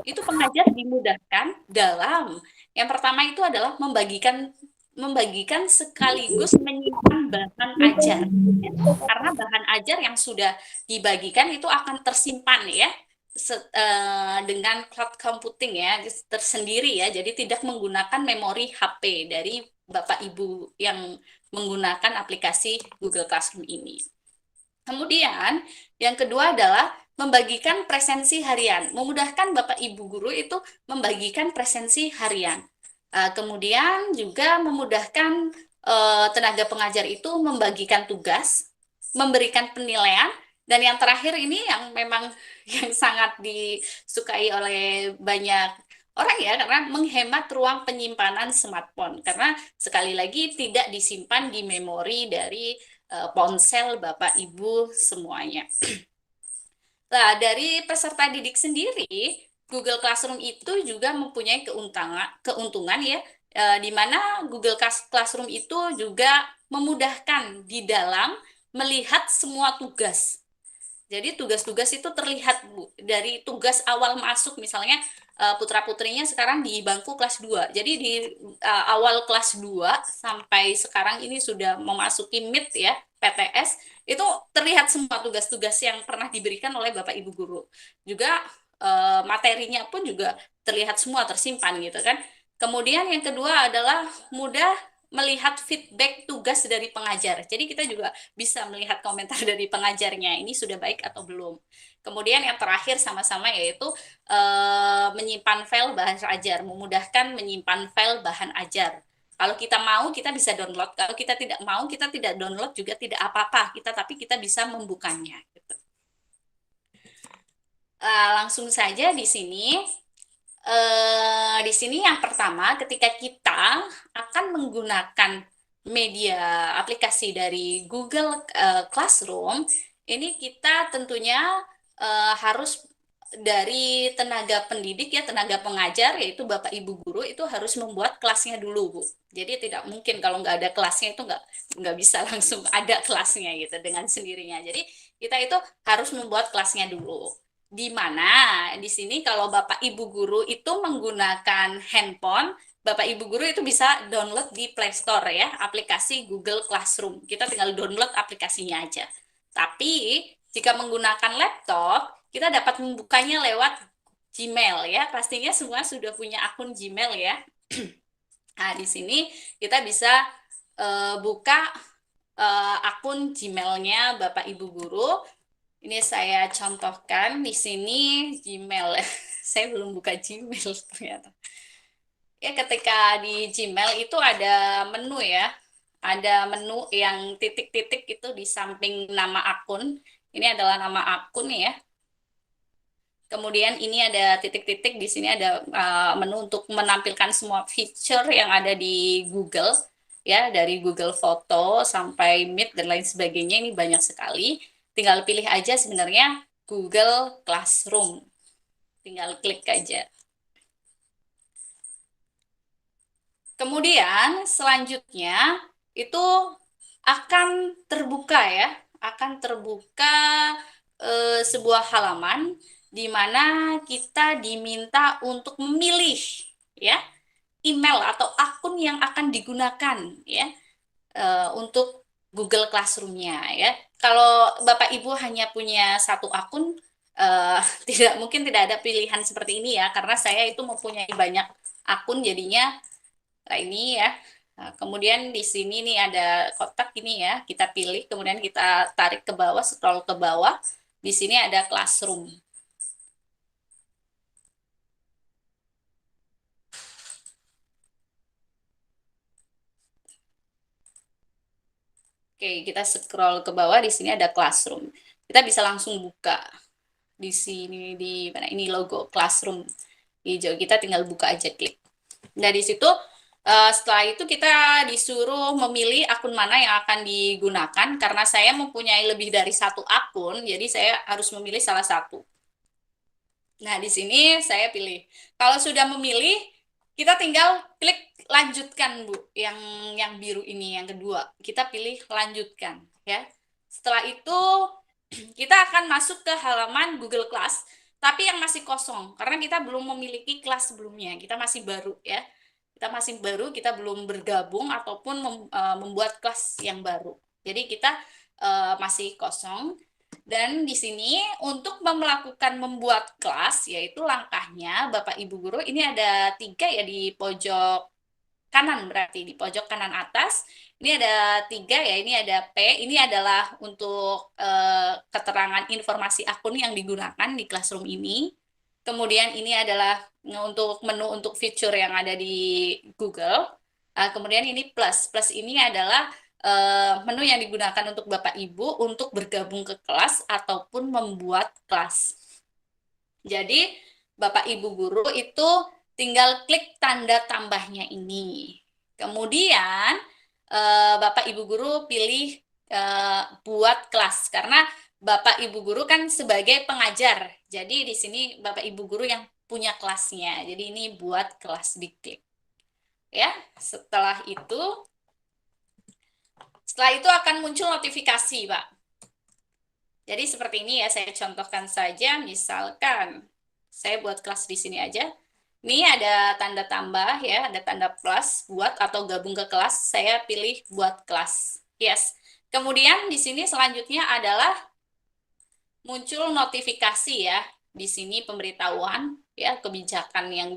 itu pengajar dimudahkan dalam yang pertama itu adalah membagikan sekaligus menyimpan bahan ajar ya. Karena bahan ajar yang sudah dibagikan itu akan tersimpan ya dengan cloud computing ya tersendiri ya, jadi tidak menggunakan memori HP dari Bapak Ibu yang menggunakan aplikasi Google Classroom ini. Kemudian yang kedua adalah membagikan presensi harian, memudahkan Bapak Ibu guru itu membagikan presensi harian. Kemudian juga memudahkan tenaga pengajar itu membagikan tugas, memberikan penilaian, dan yang terakhir ini yang memang yang sangat disukai oleh banyak orang ya, karena menghemat ruang penyimpanan smartphone, karena sekali lagi tidak disimpan di memori dari ponsel Bapak Ibu semuanya. Nah, dari peserta didik sendiri, Google Classroom itu juga mempunyai keuntungan ya, di mana Google Classroom itu juga memudahkan di dalam melihat semua tugas. Jadi tugas-tugas itu terlihat Bu, dari tugas awal masuk misalnya putra-putrinya sekarang di bangku kelas 2. Jadi di awal kelas 2 sampai sekarang ini sudah memasuki MIT ya, PTS, itu terlihat semua tugas-tugas yang pernah diberikan oleh Bapak Ibu guru. Juga materinya pun juga terlihat semua tersimpan gitu kan. Kemudian yang kedua adalah mudah melihat feedback tugas dari pengajar. Jadi kita juga bisa melihat komentar dari pengajarnya, ini sudah baik atau belum. Kemudian yang terakhir sama-sama yaitu menyimpan file bahan ajar, memudahkan menyimpan file bahan ajar. Kalau kita mau, kita bisa download. Kalau kita tidak mau, kita tidak download juga tidak apa-apa. Tapi kita bisa membukanya. Gitu. Langsung saja di sini. Di sini yang pertama, ketika kita akan menggunakan media aplikasi dari Google Classroom, ini kita tentunya harus dari tenaga pendidik ya, tenaga pengajar, yaitu Bapak Ibu guru itu harus membuat kelasnya dulu Bu. Jadi tidak mungkin kalau nggak ada kelasnya itu nggak bisa langsung ada kelasnya gitu dengan sendirinya. Jadi kita itu harus membuat kelasnya dulu. Di mana di sini kalau Bapak Ibu guru itu menggunakan handphone, Bapak Ibu guru itu bisa download di Play Store ya, aplikasi Google Classroom. Kita tinggal download aplikasinya aja. Tapi jika menggunakan laptop, kita dapat membukanya lewat Gmail ya. Pastinya semua sudah punya akun Gmail ya. Nah, di sini kita bisa buka akun Gmail-nya Bapak Ibu guru. Ini saya contohkan di sini Gmail. Saya belum buka Gmail ternyata. Ya, ketika di Gmail itu ada menu ya. Ada menu yang titik-titik itu di samping nama akun. Ini adalah nama akun ya. Kemudian ini ada titik-titik, di sini ada menu untuk menampilkan semua feature yang ada di Google ya, dari Google Foto sampai Meet dan lain sebagainya, ini banyak sekali. Tinggal pilih aja sebenarnya Google Classroom. Tinggal klik aja. Kemudian selanjutnya itu akan terbuka ya, akan terbuka sebuah halaman di mana kita diminta untuk memilih ya email atau akun yang akan digunakan ya untuk Google Classroom-nya ya. Kalau Bapak Ibu hanya punya satu akun, mungkin tidak ada pilihan seperti ini ya, karena saya itu mempunyai banyak akun jadinya. Nah ini ya. Nah, kemudian di sini nih ada kotak ini ya, kita pilih, kemudian kita tarik ke bawah, scroll ke bawah. Di sini ada Classroom. Oke, kita scroll ke bawah, di sini ada Classroom. Kita bisa langsung buka. Di sini, di mana ini logo Classroom hijau, kita tinggal buka aja, klik. Nah, di situ setelah itu kita disuruh memilih akun mana yang akan digunakan. Karena saya mempunyai lebih dari satu akun, jadi saya harus memilih salah satu. Nah, di sini saya pilih. Kalau sudah memilih, kita tinggal klik lanjutkan Bu, yang biru ini, yang kedua. Kita pilih lanjutkan ya. Setelah itu kita akan masuk ke halaman Google Class, tapi yang masih kosong karena kita belum memiliki kelas sebelumnya. Kita masih baru ya. Kita masih baru, kita belum bergabung ataupun membuat kelas yang baru. Jadi kita masih kosong. Dan di sini untuk melakukan membuat kelas, yaitu langkahnya Bapak Ibu Guru, ini ada 3 ya di pojok kanan, berarti di pojok kanan atas. Ini ada 3 ya, ini ada P, ini adalah untuk keterangan informasi akun yang digunakan di Classroom ini. Kemudian ini adalah untuk menu untuk fitur yang ada di Google. Kemudian ini plus. Plus ini adalah menu yang digunakan untuk Bapak Ibu untuk bergabung ke kelas ataupun membuat kelas. Jadi Bapak Ibu Guru itu tinggal klik tanda tambahnya ini. Kemudian Bapak Ibu Guru pilih buat kelas karena Bapak Ibu Guru kan sebagai pengajar. Jadi di sini Bapak Ibu Guru yang punya kelasnya. Jadi ini buat kelas, diklik. Ya, setelah itu akan muncul notifikasi, Pak. Jadi seperti ini ya, saya contohkan saja. Misalkan saya buat kelas di sini aja. Ini ada tanda tambah ya, ada tanda plus, buat atau gabung ke kelas. Saya pilih buat kelas. Yes. Kemudian di sini selanjutnya adalah muncul notifikasi ya. Di sini pemberitahuan ya, kebijakan yang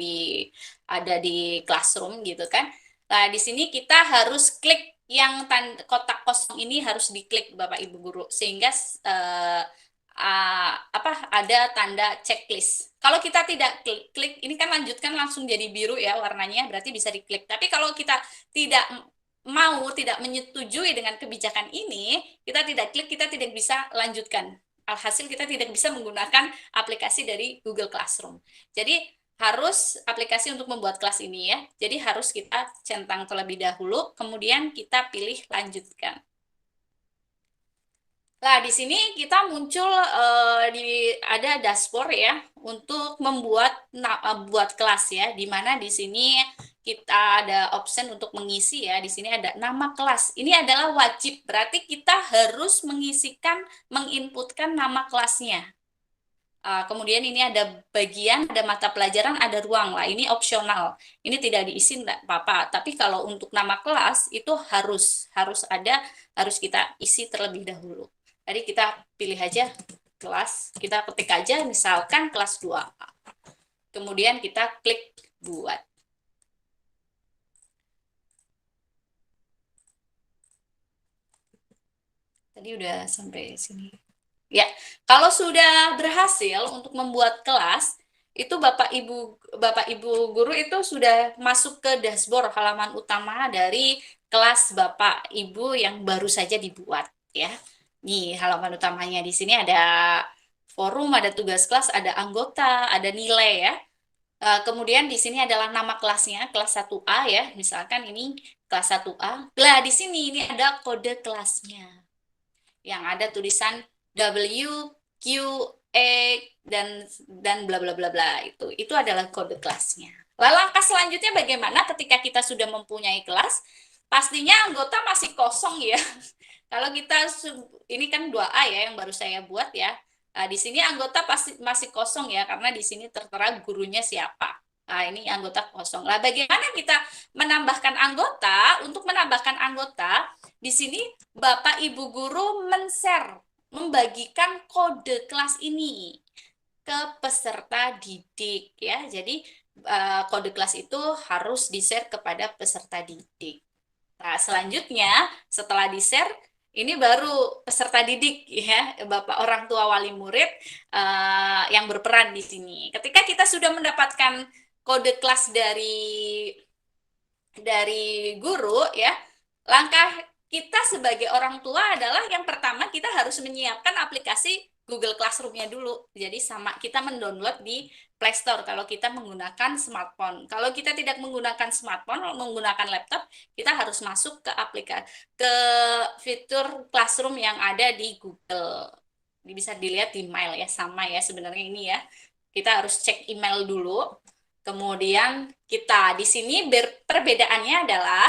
ada di Classroom gitu kan. Nah, di sini kita harus klik yang kotak kosong ini, harus diklik Bapak Ibu Guru sehingga ada tanda checklist. Kalau kita tidak klik, ini kan lanjutkan langsung jadi biru ya warnanya, berarti bisa diklik. Tapi kalau kita tidak menyetujui dengan kebijakan ini, kita tidak klik, kita tidak bisa lanjutkan. Alhasil kita tidak bisa menggunakan aplikasi dari Google Classroom. Jadi harus aplikasi untuk membuat kelas ini ya. Jadi harus kita centang terlebih dahulu, kemudian kita pilih lanjutkan. Nah, di sini kita muncul ada dashboard ya untuk membuat buat kelas ya, di mana di sini kita ada option untuk mengisi ya. Di sini ada nama kelas. Ini adalah wajib, berarti kita harus menginputkan nama kelasnya. Kemudian ini ada bagian, ada mata pelajaran, ada ruang lah. Ini opsional. Ini tidak diisi enggak apa-apa. Tapi kalau untuk nama kelas itu harus kita isi terlebih dahulu. Jadi kita pilih aja kelas, kita ketik aja misalkan kelas 2A. Kemudian kita klik buat. Tadi udah sampai sini. Ya, kalau sudah berhasil untuk membuat kelas, itu Bapak Ibu Guru itu sudah masuk ke dashboard halaman utama dari kelas Bapak Ibu yang baru saja dibuat ya. Nih, halaman utamanya di sini ada forum, ada tugas kelas, ada anggota, ada nilai ya. Kemudian di sini adalah nama kelasnya, kelas 1A ya. Misalkan ini kelas 1A. Lah, di sini ini ada kode kelasnya. Yang ada tulisan W, Q, E, dan bla bla bla bla. Itu adalah kode kelasnya. Lalu langkah selanjutnya bagaimana ketika kita sudah mempunyai kelas? Pastinya anggota masih kosong ya. Kalau kita, ini kan 2A ya yang baru saya buat ya. Nah, di sini anggota pasti masih kosong ya, karena di sini tertera gurunya siapa. Nah, ini anggota kosong. Lah, bagaimana kita menambahkan anggota? Untuk menambahkan anggota, di sini Bapak Ibu Guru membagikan kode kelas ini ke peserta didik ya. Jadi kode kelas itu harus di-share kepada peserta didik. Nah, selanjutnya setelah di-share, ini baru peserta didik ya, Bapak orang tua wali murid yang berperan di sini. Ketika kita sudah mendapatkan kode kelas dari guru ya, langkah kita sebagai orang tua adalah yang pertama kita harus menyiapkan aplikasi Google Classroom-nya dulu. Jadi kita mendownload di Play Store kalau kita menggunakan smartphone. Kalau kita tidak menggunakan smartphone, menggunakan laptop, kita harus masuk ke fitur Classroom yang ada di Google. Ini bisa dilihat di mail ya, sama ya sebenarnya ini ya. Kita harus cek email dulu. Kemudian kita di sini perbedaannya adalah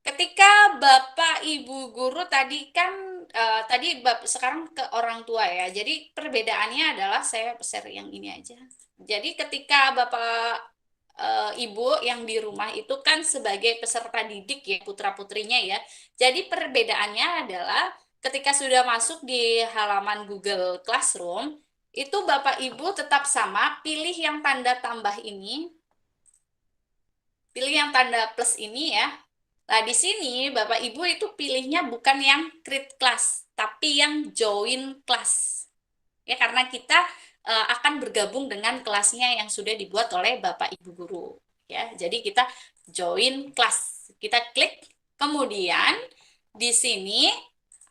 ketika Bapak Ibu Guru tadi kan tadi sekarang ke orang tua ya. Jadi perbedaannya adalah saya share yang ini aja. Jadi ketika Bapak Ibu yang di rumah itu kan sebagai peserta didik ya putra-putrinya ya. Jadi perbedaannya adalah ketika sudah masuk di halaman Google Classroom, itu Bapak Ibu tetap sama, pilih yang tanda tambah ini. Pilih yang tanda plus ini ya. Nah, di sini Bapak Ibu itu pilihnya bukan yang create class, tapi yang join class. Ya, karena kita akan bergabung dengan kelasnya yang sudah dibuat oleh Bapak Ibu guru. Ya, jadi kita join class. Kita klik, kemudian di sini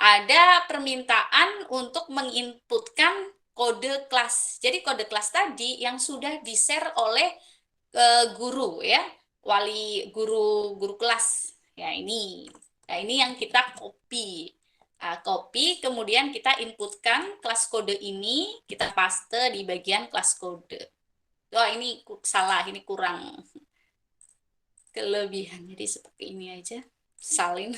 ada permintaan untuk menginputkan kode kelas. Jadi kode kelas tadi yang sudah di-share oleh guru ya, wali guru kelas. Ya, ini. Nah, ini yang kita copy. Copy, kemudian kita inputkan kelas kode ini, kita paste di bagian kelas kode. Oh, ini salah, ini kurang kelebihan. Jadi seperti ini aja, salin.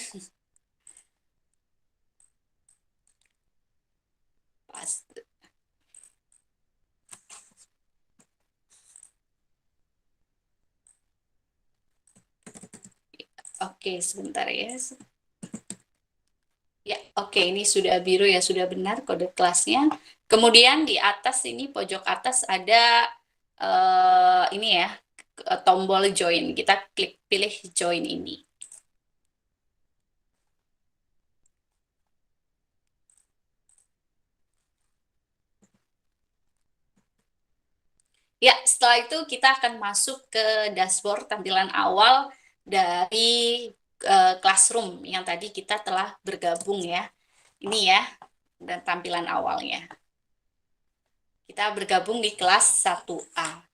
Paste. Oke, sebentar ya. Ya, oke, ini sudah biru ya, sudah benar kode kelasnya. Kemudian di atas ini, pojok atas ada ini ya, tombol join. Kita klik pilih join ini. Ya, setelah itu kita akan masuk ke dashboard tampilan awal dari Classroom yang tadi kita telah bergabung ya. Ini ya, dan tampilan awalnya. Kita bergabung di kelas 1A.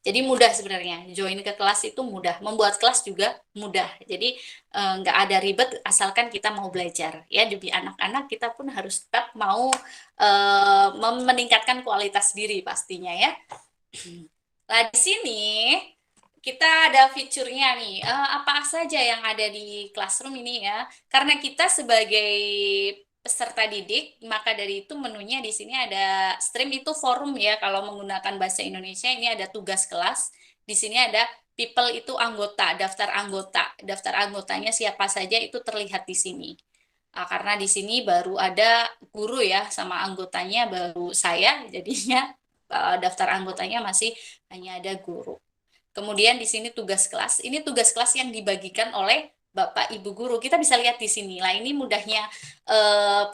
Jadi mudah sebenarnya, join ke kelas itu mudah. Membuat kelas juga mudah. Jadi nggak ada ribet asalkan kita mau belajar. Ya, demi anak-anak kita pun harus tetap mau meningkatkan kualitas diri pastinya ya. Nah, di sini kita ada fiturnya nih, apa saja yang ada di Classroom ini ya. Karena kita sebagai peserta didik, maka dari itu menunya di sini ada stream itu forum ya. Kalau menggunakan bahasa Indonesia ini ada tugas kelas. Di sini ada people itu anggota, daftar anggota. Daftar anggotanya siapa saja itu terlihat di sini. Karena di sini baru ada guru ya, sama anggotanya baru saya, jadinya daftar anggotanya masih hanya ada guru. Kemudian di sini tugas kelas. Ini tugas kelas yang dibagikan oleh Bapak Ibu guru. Kita bisa lihat di sini. Lah, ini mudahnya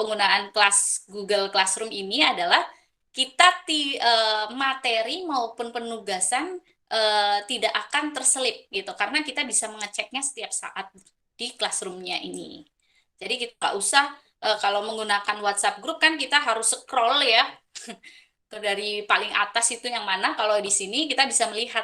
penggunaan kelas Google Classroom ini adalah kita materi maupun penugasan tidak akan terselip gitu, karena kita bisa mengeceknya setiap saat di Classroom-nya ini. Jadi kita nggak usah kalau menggunakan WhatsApp group kan kita harus scroll ya dari paling atas itu yang mana. Kalau di sini kita bisa melihat,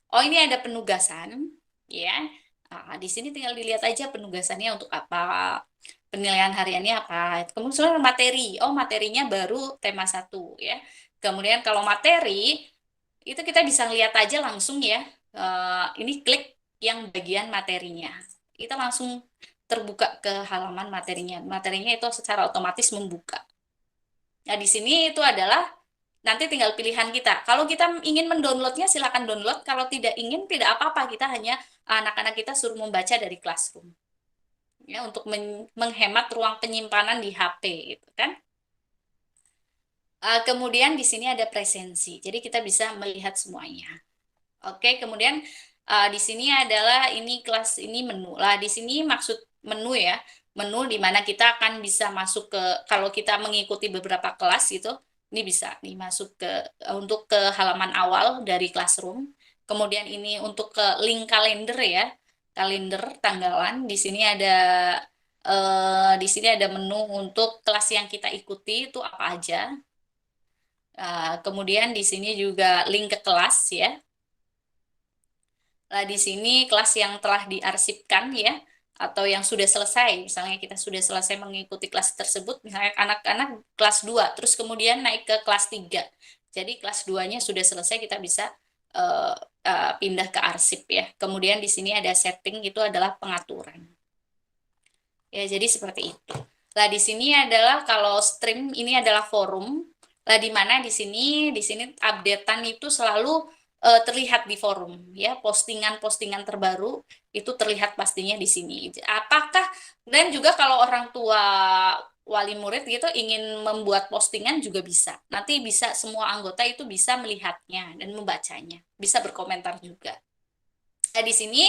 oh ini ada penugasan, ya. Nah, di sini tinggal dilihat aja penugasannya untuk apa, penilaian hariannya apa. Kemudian materi, oh materinya baru tema 1 ya. Kemudian kalau materi itu kita bisa lihat aja langsung ya. Ini klik yang bagian materinya, kita langsung terbuka ke halaman materinya. Materinya itu secara otomatis membuka. Nah, di sini itu adalah nanti tinggal pilihan kita. Kalau kita ingin mendownloadnya, silakan download. Kalau tidak ingin, tidak apa-apa. Kita hanya anak-anak kita suruh membaca dari Classroom. Ya, untuk menghemat ruang penyimpanan di HP, gitu kan. Kemudian di sini ada presensi. Jadi kita bisa melihat semuanya. Oke, kemudian di sini adalah ini kelas ini menu. Lah, di sini maksud menu ya. Menu di mana kita akan bisa masuk ke, kalau kita mengikuti beberapa kelas gitu, ini bisa nih masuk untuk ke halaman awal dari Classroom. Kemudian ini untuk ke link kalender ya, kalender tanggalan. Di sini ada menu untuk kelas yang kita ikuti itu apa aja. Kemudian di sini juga link ke kelas ya. Nah, di sini kelas yang telah diarsipkan ya, atau yang sudah selesai. Misalnya kita sudah selesai mengikuti kelas tersebut, misalnya anak-anak kelas 2, terus kemudian naik ke kelas 3. Jadi kelas 2-nya sudah selesai, kita bisa pindah ke arsip ya. Kemudian di sini ada setting, itu adalah pengaturan. Ya, jadi seperti itu. Lah di sini adalah kalau stream ini adalah forum. Lah di mana di sini updatean itu selalu terlihat di forum ya, postingan-postingan terbaru itu terlihat pastinya di sini. Apakah dan juga kalau orang tua wali murid gitu ingin membuat postingan juga bisa. Nanti bisa semua anggota itu bisa melihatnya dan membacanya, bisa berkomentar juga. Nah, di sini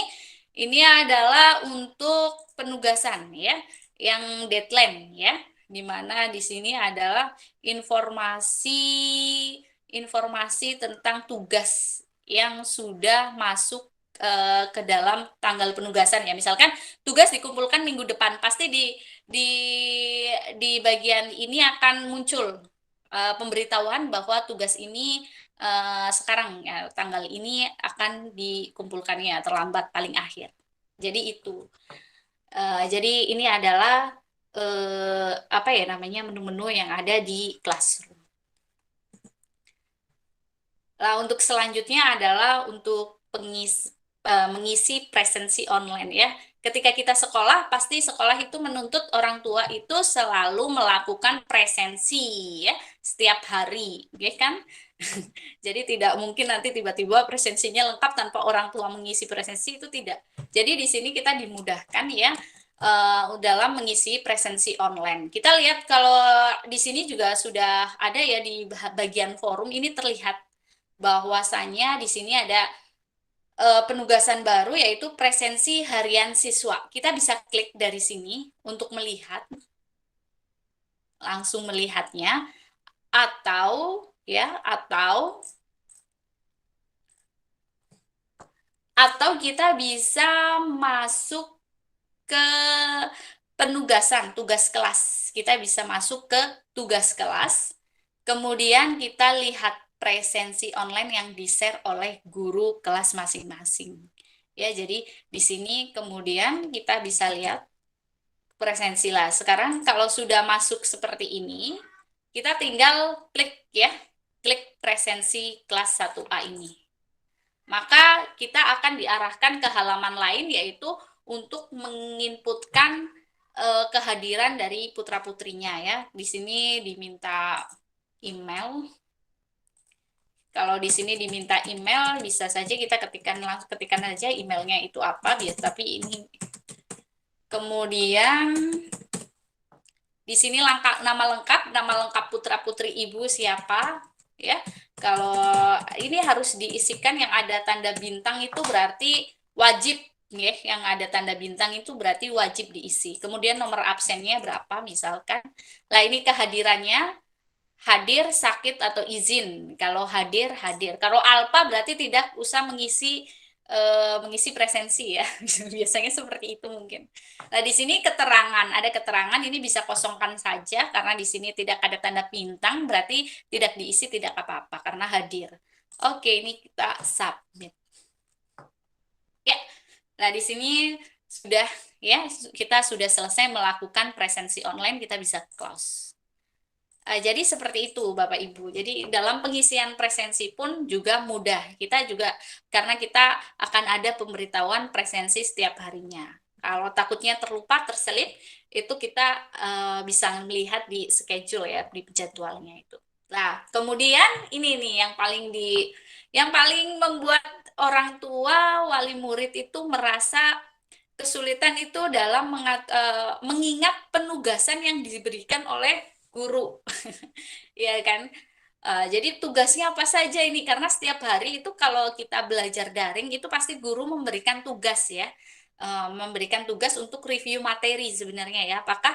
ini adalah untuk penugasan ya, yang deadline ya, di mana di sini adalah informasi tentang tugas yang sudah masuk ke dalam tanggal penugasan ya. Misalkan tugas dikumpulkan minggu depan, pasti di bagian ini akan muncul pemberitahuan bahwa tugas ini sekarang ya, tanggal ini akan dikumpulkannya terlambat paling akhir. Jadi itu. Jadi ini adalah apa ya namanya menu-menu yang ada di Classroom. Nah, untuk selanjutnya adalah untuk mengisi presensi online ya. Ketika kita sekolah, pasti sekolah itu menuntut orang tua itu selalu melakukan presensi ya setiap hari, ya kan? Jadi tidak mungkin nanti tiba-tiba presensinya lengkap tanpa orang tua mengisi presensi, itu tidak. Jadi di sini kita dimudahkan ya dalam mengisi presensi online. Kita lihat kalau di sini juga sudah ada ya di bagian forum ini terlihat bahwasanya di sini ada penugasan baru yaitu presensi harian siswa. Kita bisa klik dari sini untuk melihat, langsung melihatnya, atau kita bisa masuk ke penugasan, tugas kelas. Kita bisa masuk ke tugas kelas, kemudian kita lihat presensi online yang di-share oleh guru kelas masing-masing. Ya, jadi di sini kemudian kita bisa lihat presensi lah. Sekarang kalau sudah masuk seperti ini, kita tinggal klik ya, klik presensi kelas 1A ini. Maka kita akan diarahkan ke halaman lain yaitu untuk menginputkan kehadiran dari putra-putrinya ya. Di sini diminta email. Kalau di sini diminta email, bisa saja kita ketikkan aja emailnya itu apa, tapi ini. Kemudian di sini nama lengkap putra-putri ibu siapa, ya. Kalau ini harus diisikan yang ada tanda bintang itu berarti wajib, ya. Yang ada tanda bintang itu berarti wajib diisi. Kemudian nomor absennya berapa, misalkan. Nah, ini kehadirannya. Hadir, sakit, atau izin. Kalau hadir, hadir. Kalau alpa berarti tidak usah mengisi presensi ya. Biasanya seperti itu mungkin. Nah, di sini ada keterangan, ini bisa kosongkan saja karena di sini tidak ada tanda bintang, berarti tidak diisi, tidak apa-apa karena hadir. Oke, ini kita submit. Ya. Nah, di sini sudah ya, kita sudah selesai melakukan presensi online, kita bisa close. Jadi seperti itu Bapak Ibu. Jadi dalam pengisian presensi pun juga mudah. Kita juga karena kita akan ada pemberitahuan presensi setiap harinya. Kalau takutnya terlupa, terselip, itu kita bisa melihat di schedule ya, di jadwalnya itu. Nah, kemudian ini nih yang paling membuat orang tua, wali murid itu merasa kesulitan itu dalam mengingat penugasan yang diberikan oleh guru. Ya kan? Jadi tugasnya apa saja ini, karena setiap hari itu kalau kita belajar daring itu pasti guru memberikan tugas ya, memberikan tugas untuk review materi sebenarnya ya, apakah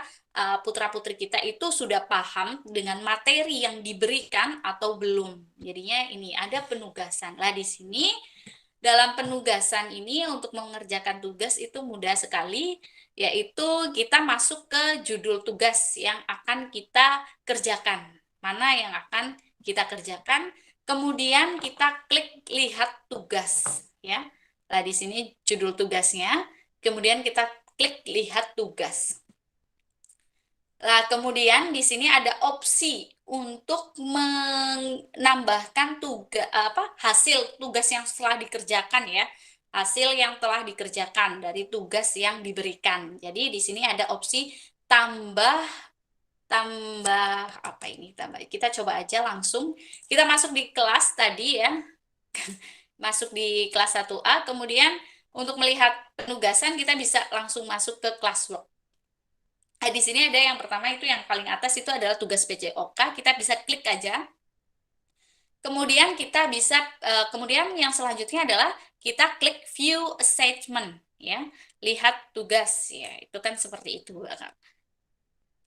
putra-putri kita itu sudah paham dengan materi yang diberikan atau belum. Jadinya ini ada penugasan. Lah di sini dalam penugasan ini untuk mengerjakan tugas itu mudah sekali, yaitu kita masuk ke judul tugas yang akan kita kerjakan. Mana yang akan kita kerjakan, kemudian kita klik lihat tugas ya. Nah, di sini judul tugasnya, kemudian kita klik lihat tugas. Nah, kemudian di sini ada opsi untuk menambahkan hasil tugas yang telah dikerjakan ya. Hasil yang telah dikerjakan dari tugas yang diberikan. Jadi di sini ada opsi tambah tambah apa ini? Kita coba aja langsung. Kita masuk di kelas tadi ya. Masuk di kelas 1A, kemudian untuk melihat penugasan kita bisa langsung masuk ke classwork. Nah, di sini ada yang pertama itu yang paling atas itu adalah tugas PJOK, kita bisa klik aja. Kemudian kita bisa kemudian yang selanjutnya adalah kita klik view assignment ya. Lihat tugas ya. Itu kan seperti itu.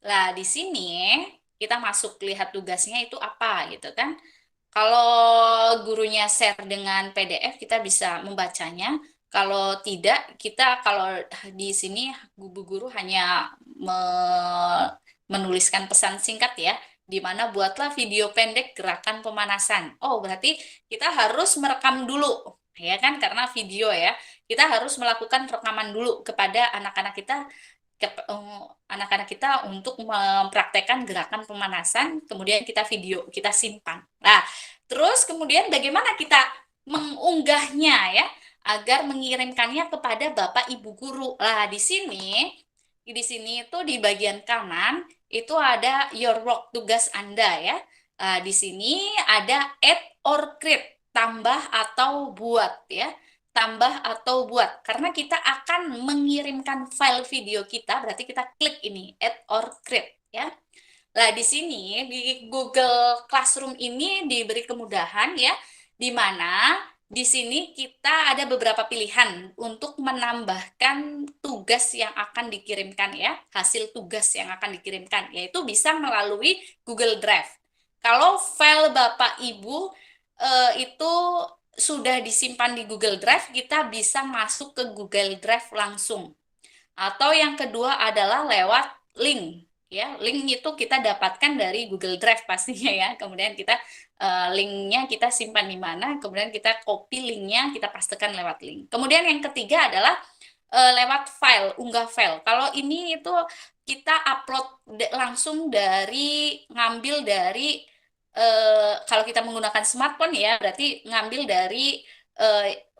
Nah, di sini kita masuk lihat tugasnya itu apa gitu kan. Kalau gurunya share dengan PDF, kita bisa membacanya. Kalau tidak, kalau di sini guru hanya menuliskan pesan singkat ya, di mana buatlah video pendek gerakan pemanasan. Oh, berarti kita harus merekam dulu, ya kan? Karena video ya, kita harus melakukan rekaman dulu kepada anak-anak kita untuk mempraktekkan gerakan pemanasan, kemudian kita video, kita simpan. Nah, terus kemudian bagaimana kita mengunggahnya ya, agar mengirimkannya kepada Bapak Ibu guru. Nah, di sini itu di bagian kanan itu ada your work, tugas Anda ya. Nah, di sini ada add or create, tambah atau buat ya. Tambah atau buat, karena kita akan mengirimkan file video kita, berarti kita klik ini add or create ya. Nah, di sini di Google Classroom ini diberi kemudahan ya, di mana di sini kita ada beberapa pilihan untuk menambahkan tugas yang akan dikirimkan ya, hasil tugas yang akan dikirimkan, yaitu bisa melalui Google Drive. Kalau file Bapak Ibu itu sudah disimpan di Google Drive, kita bisa masuk ke Google Drive langsung. Atau yang kedua adalah lewat link. Ya, link itu kita dapatkan dari Google Drive pastinya ya. Kemudian kita linknya kita simpan di mana, kemudian kita copy linknya, kita pastekan lewat link. Kemudian yang ketiga adalah lewat file, unggah file. Kalau ini itu kita upload langsung ngambil dari kalau kita menggunakan smartphone ya, berarti ngambil dari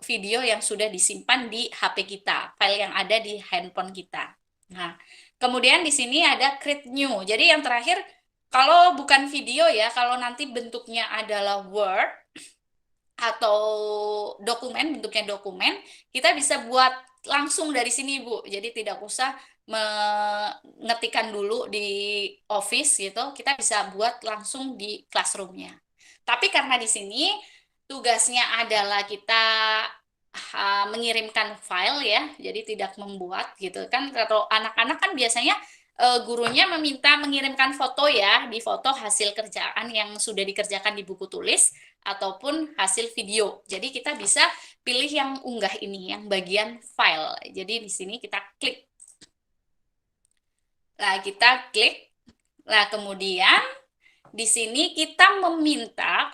video yang sudah disimpan di HP kita, file yang ada di handphone kita. Nah, kemudian di sini ada create new. Jadi yang terakhir, kalau bukan video ya, kalau nanti bentuknya adalah Word atau dokumen, bentuknya dokumen, kita bisa buat langsung dari sini, Bu. Jadi tidak usah mengetikkan dulu di Office gitu, kita bisa buat langsung di Classroom-nya. Tapi karena di sini tugasnya adalah kita mengirimkan file ya, jadi tidak membuat gitu kan. Kalau anak-anak kan biasanya gurunya meminta mengirimkan foto ya, di foto hasil kerjaan yang sudah dikerjakan di buku tulis ataupun hasil video. Jadi kita bisa pilih yang unggah ini, yang bagian file. Jadi di sini kita klik. Nah, kita klik. Nah, kemudian di sini kita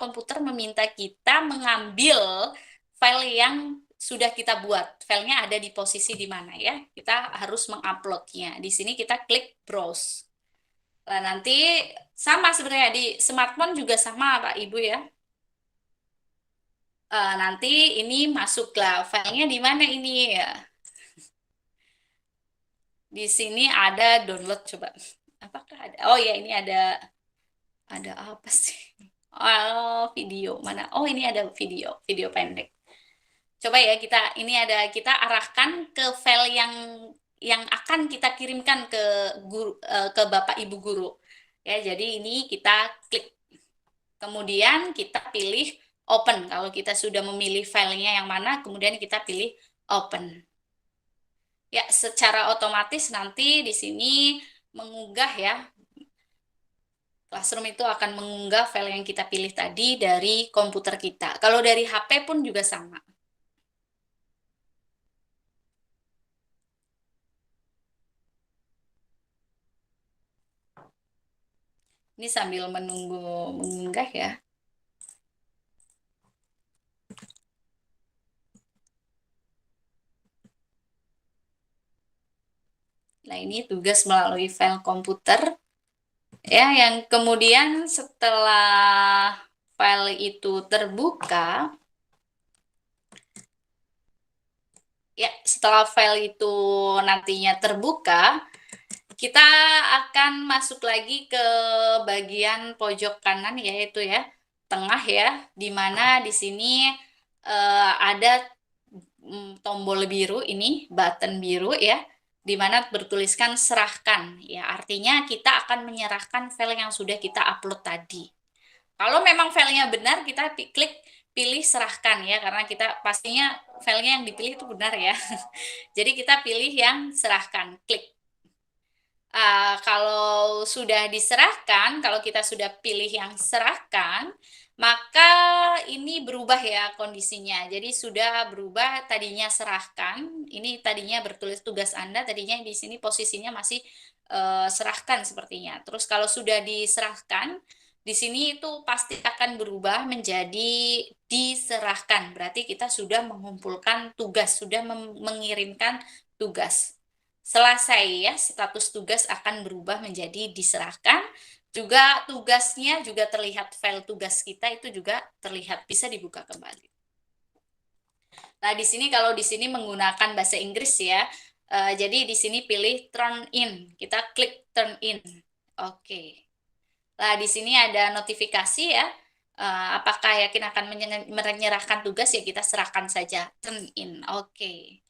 komputer meminta kita mengambil file yang sudah kita buat. Filenya ada di posisi di mana ya? Kita harus menguploadnya. Di sini kita klik browse. Nah, nanti sama sebenarnya di smartphone juga sama Pak Ibu ya. Nanti ini masuklah filenya di mana ini ya? Di sini ada download, coba. Apakah ada? Oh ya, ini ada apa sih? Oh, video. Mana? Oh, ini ada video pendek. Coba ya kita arahkan ke file yang akan kita kirimkan ke guru, ke Bapak Ibu guru. Ya, jadi ini kita klik. Kemudian kita pilih open. Kalau kita sudah memilih filenya yang mana, kemudian kita pilih open. Ya, secara otomatis nanti di sini mengunggah ya. Classroom itu akan mengunggah file yang kita pilih tadi dari komputer kita. Kalau dari HP pun juga sama. Ini sambil menunggu mengunggah ya. Nah, ini tugas melalui file komputer. Ya, yang kemudian setelah file itu terbuka, ya, setelah file itu nantinya terbuka, Kita akan masuk lagi ke bagian pojok kanan, yaitu ya tengah ya, di mana di sini ada tombol biru ini, button biru ya, di mana bertuliskan serahkan ya, artinya kita akan menyerahkan file yang sudah kita upload tadi. Kalau memang filenya benar, kita klik pilih serahkan ya, karena kita pastinya filenya yang dipilih itu benar ya. Jadi kita pilih yang serahkan, klik. Kalau sudah diserahkan, kalau kita sudah pilih yang serahkan, maka ini berubah ya kondisinya. Jadi sudah berubah, tadinya serahkan, ini tadinya bertulis tugas Anda, tadinya di sini posisinya masih serahkan sepertinya. Terus kalau sudah diserahkan, di sini itu pasti akan berubah menjadi diserahkan. Berarti kita sudah mengumpulkan tugas, sudah mengirimkan tugas. Selesai ya, status tugas akan berubah menjadi diserahkan. Juga tugasnya juga terlihat, file tugas kita itu juga terlihat, bisa dibuka kembali. Nah, di sini kalau di sini menggunakan bahasa Inggris ya. Jadi di sini pilih turn in. Kita klik turn in. Oke. Nah, di sini ada notifikasi ya. Apakah yakin akan menyerahkan tugas ya, kita serahkan saja turn in. Oke.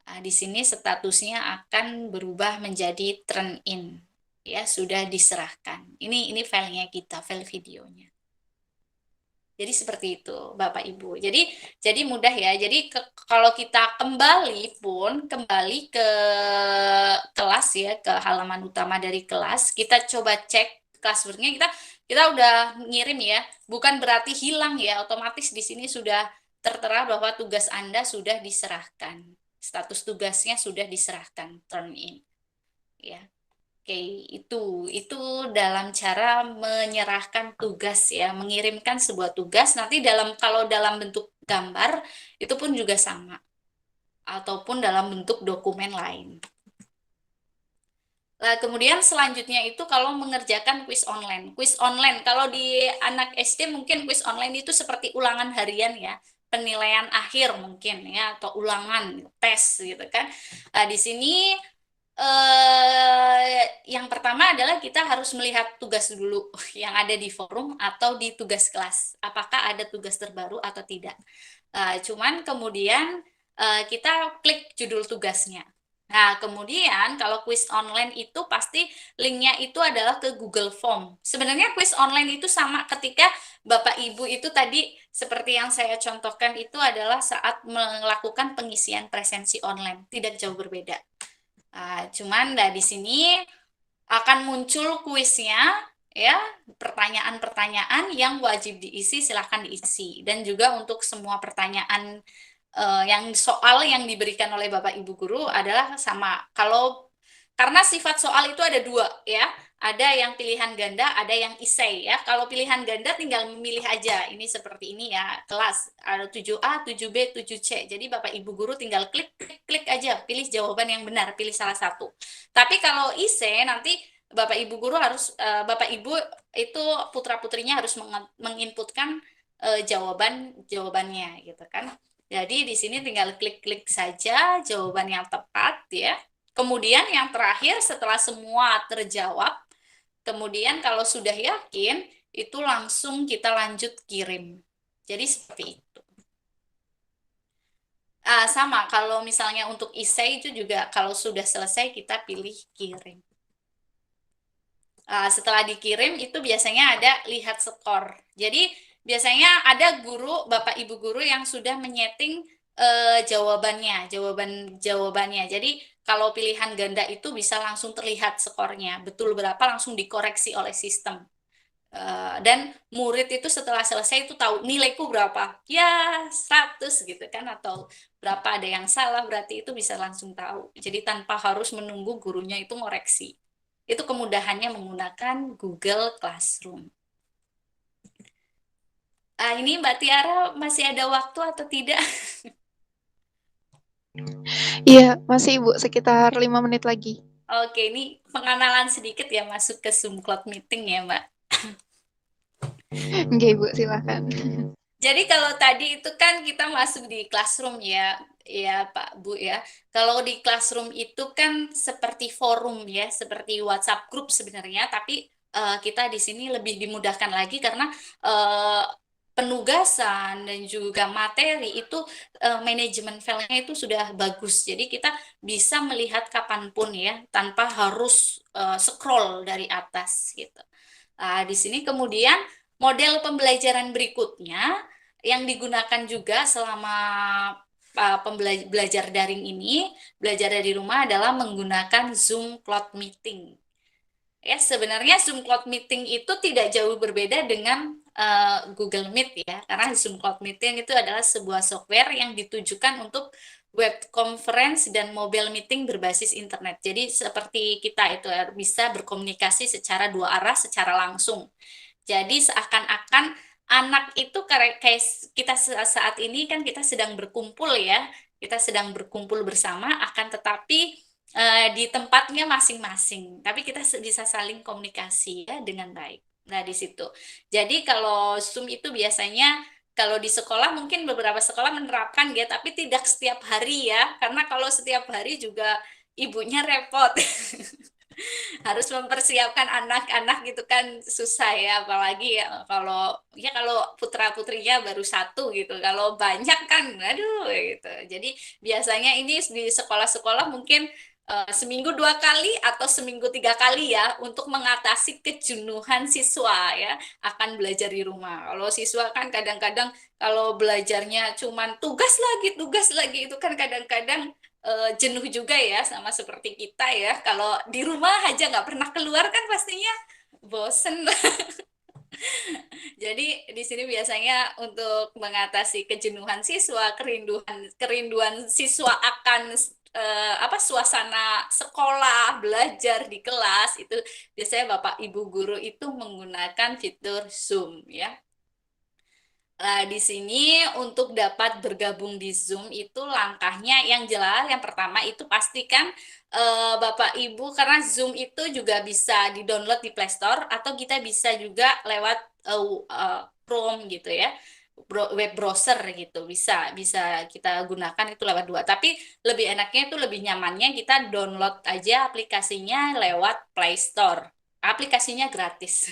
Nah, di sini statusnya akan berubah menjadi turn in. Ya, sudah diserahkan. Ini filenya kita, file videonya. Jadi seperti itu, Bapak Ibu. Jadi mudah ya. Jadi kalau kita kembali ke kelas ya, ke halaman utama dari kelas, kita coba cek classwork-nya, kita udah ngirim ya. Bukan berarti hilang ya, otomatis di sini sudah tertera bahwa tugas Anda sudah diserahkan. Status tugasnya sudah diserahkan, turn in. Ya. Oke, itu dalam cara menyerahkan tugas ya, mengirimkan sebuah tugas. Nanti kalau dalam bentuk gambar itu pun juga sama, ataupun dalam bentuk dokumen lain. Nah, kemudian selanjutnya itu kalau mengerjakan kuis online. Kuis online, kalau di anak SD mungkin kuis online itu seperti ulangan harian ya, penilaian akhir mungkin ya, atau ulangan tes gitu kan. Nah, di sini yang pertama adalah kita harus melihat tugas dulu yang ada di forum atau di tugas kelas. Apakah ada tugas terbaru atau tidak. Cuman kemudian kita klik judul tugasnya. Nah, kemudian kalau kuis online itu pasti linknya itu adalah ke Google Form. Sebenarnya kuis online itu sama ketika Bapak Ibu itu tadi seperti yang saya contohkan itu adalah saat melakukan pengisian presensi online. Tidak jauh berbeda. Cuman di sini akan muncul kuisnya ya, pertanyaan-pertanyaan yang wajib diisi, silahkan diisi. Dan juga untuk semua pertanyaan yang soal yang diberikan oleh Bapak Ibu guru adalah sama. Karena sifat soal itu ada dua ya, ada yang pilihan ganda, ada yang essay ya. Kalau pilihan ganda tinggal memilih aja, ini seperti ini ya, kelas ada 7A, 7B, 7C. Jadi Bapak Ibu guru tinggal klik aja, pilih jawaban yang benar, pilih salah satu. Tapi kalau essay nanti Bapak Ibu guru harus, Bapak Ibu itu putra-putrinya harus menginputkan jawabannya gitu kan. Jadi di sini tinggal klik saja jawaban yang tepat ya. Kemudian yang terakhir setelah semua terjawab, kemudian kalau sudah yakin, itu langsung kita lanjut kirim. Jadi seperti itu. Sama, kalau misalnya untuk essay itu juga kalau sudah selesai kita pilih kirim. Setelah dikirim itu biasanya ada lihat skor. Jadi biasanya ada guru, Bapak Ibu guru yang sudah menyeting jawabannya. Jadi kalau pilihan ganda itu bisa langsung terlihat skornya, betul berapa langsung dikoreksi oleh sistem. Dan murid itu setelah selesai itu tahu nilaiku berapa. Ya 100 gitu kan, atau berapa, ada yang salah berarti itu bisa langsung tahu. Jadi tanpa harus menunggu gurunya itu ngoreksi. Itu kemudahannya menggunakan Google Classroom. Ini Mbak Tiara masih ada waktu atau tidak? Iya, masih Ibu, sekitar 5 menit lagi. Oke, ini pengenalan sedikit ya masuk ke Zoom Cloud Meeting ya Mbak. Oke Ibu, silakan. Jadi kalau tadi itu kan kita masuk di Classroom ya, ya Pak Bu ya. Kalau di Classroom itu kan seperti forum ya, seperti WhatsApp group sebenarnya, tapi kita di sini lebih dimudahkan lagi karena eh, penugasan dan juga materi itu manajemen filenya itu sudah bagus. Jadi kita bisa melihat kapanpun ya, tanpa harus scroll dari atas gitu. Di sini kemudian model pembelajaran berikutnya yang digunakan juga selama belajar daring ini, belajar dari rumah adalah menggunakan Zoom Cloud Meeting. Ya, sebenarnya Zoom Cloud Meeting itu tidak jauh berbeda dengan Google Meet ya, karena Zoom Cloud Meeting itu adalah sebuah software yang ditujukan untuk web conference dan mobile meeting berbasis internet. Jadi seperti kita itu bisa berkomunikasi secara dua arah, secara langsung. Jadi seakan-akan anak itu kayak kita saat ini kan kita sedang berkumpul ya, kita sedang berkumpul bersama, akan tetapi di tempatnya masing-masing, tapi kita bisa saling komunikasi ya dengan baik. Nah, di situ. Jadi kalau Zoom itu biasanya kalau di sekolah mungkin beberapa sekolah menerapkan ya, tapi tidak setiap hari ya, karena kalau setiap hari juga ibunya repot. Harus mempersiapkan anak-anak gitu kan susah ya, apalagi kalau putra putrinya baru satu gitu, kalau banyak kan aduh gitu. Jadi biasanya ini di sekolah-sekolah mungkin seminggu 2 kali atau seminggu 3 kali ya, untuk mengatasi kejenuhan siswa ya akan belajar di rumah. Kalau siswa kan kadang-kadang kalau belajarnya cuman tugas lagi itu kan kadang-kadang jenuh juga ya, sama seperti kita ya. Kalau di rumah aja nggak pernah keluar kan pastinya bosen. Jadi di sini biasanya untuk mengatasi kejenuhan siswa, kerinduan siswa akan suasana sekolah, belajar di kelas, itu biasanya Bapak Ibu guru itu menggunakan fitur Zoom ya. Nah, di sini untuk dapat bergabung di Zoom itu langkahnya yang jelas. Yang pertama itu pastikan Bapak Ibu, karena Zoom itu juga bisa di-download di Play Store atau kita bisa juga lewat Chrome gitu ya. Web browser gitu. Bisa kita gunakan itu lewat dua. Tapi lebih enaknya itu lebih nyamannya kita download aja aplikasinya lewat Play Store. Aplikasinya gratis.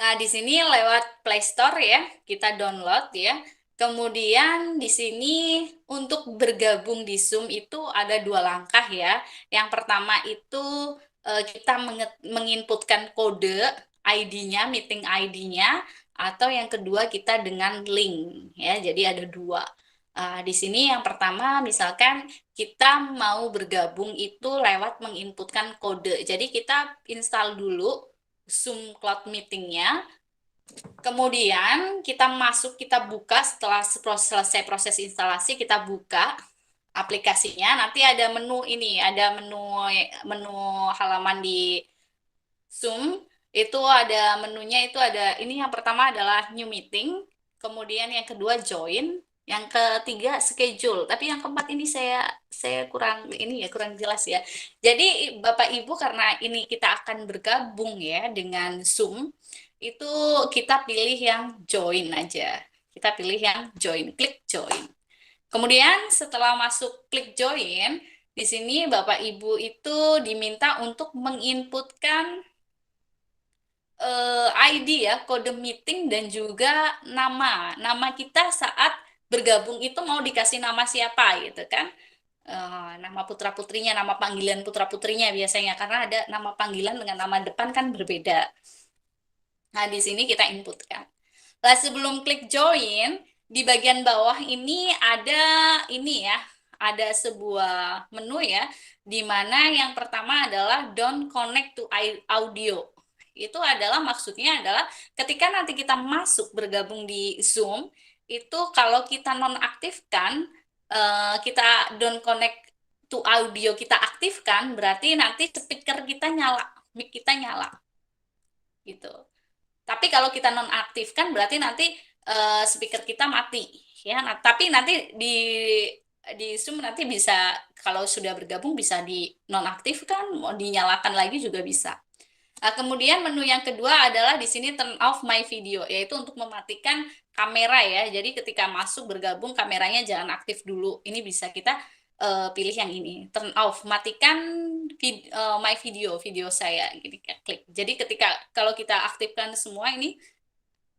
Nah, di sini lewat Play Store ya, kita download ya. Kemudian di sini untuk bergabung di Zoom itu ada 2 langkah ya. Yang pertama itu kita menginputkan kode ID-nya, meeting ID-nya, atau yang kedua kita dengan link ya. Jadi ada 2. Di sini yang pertama misalkan kita mau bergabung itu lewat menginputkan kode. Jadi kita install dulu Zoom Cloud Meeting-nya, kemudian kita buka setelah selesai proses instalasi, kita buka aplikasinya. Nanti ada menu ini, ada menu halaman di Zoom, itu ada menunya, itu ada ini, yang pertama adalah New Meeting, kemudian yang kedua Join, yang ketiga schedule. Tapi yang keempat ini saya kurang jelas ya. Jadi Bapak Ibu, karena ini kita akan bergabung ya dengan Zoom, itu kita pilih yang join aja. Kita pilih yang join, klik join. Kemudian setelah masuk klik join, di sini Bapak Ibu itu diminta untuk menginputkan ID ya, kode meeting dan juga nama kita saat bergabung itu mau dikasih nama siapa gitu kan. Nama putra putrinya, nama panggilan putra putrinya biasanya, karena ada nama panggilan dengan nama depan kan berbeda. Nah, di sini kita inputkan. Nah, sebelum klik join, di bagian bawah ini ada ini ya, ada sebuah menu ya, di mana yang pertama adalah don't connect to audio. Itu adalah maksudnya adalah ketika nanti kita masuk bergabung di Zoom, itu kalau kita nonaktifkan, kita don't connect to audio kita aktifkan, berarti nanti speaker kita nyala, mic kita nyala gitu. Tapi kalau kita nonaktifkan berarti nanti speaker kita mati ya. Nah, tapi nanti di Zoom nanti bisa, kalau sudah bergabung bisa di nonaktifkan, mau dinyalakan lagi juga bisa. Kemudian menu yang kedua adalah di sini turn off my video, yaitu untuk mematikan kamera ya. Jadi ketika masuk bergabung kameranya jangan aktif dulu. Ini bisa kita pilih yang ini, turn off, matikan my video saya. Gini, klik. Jadi ketika kalau kita aktifkan semua ini,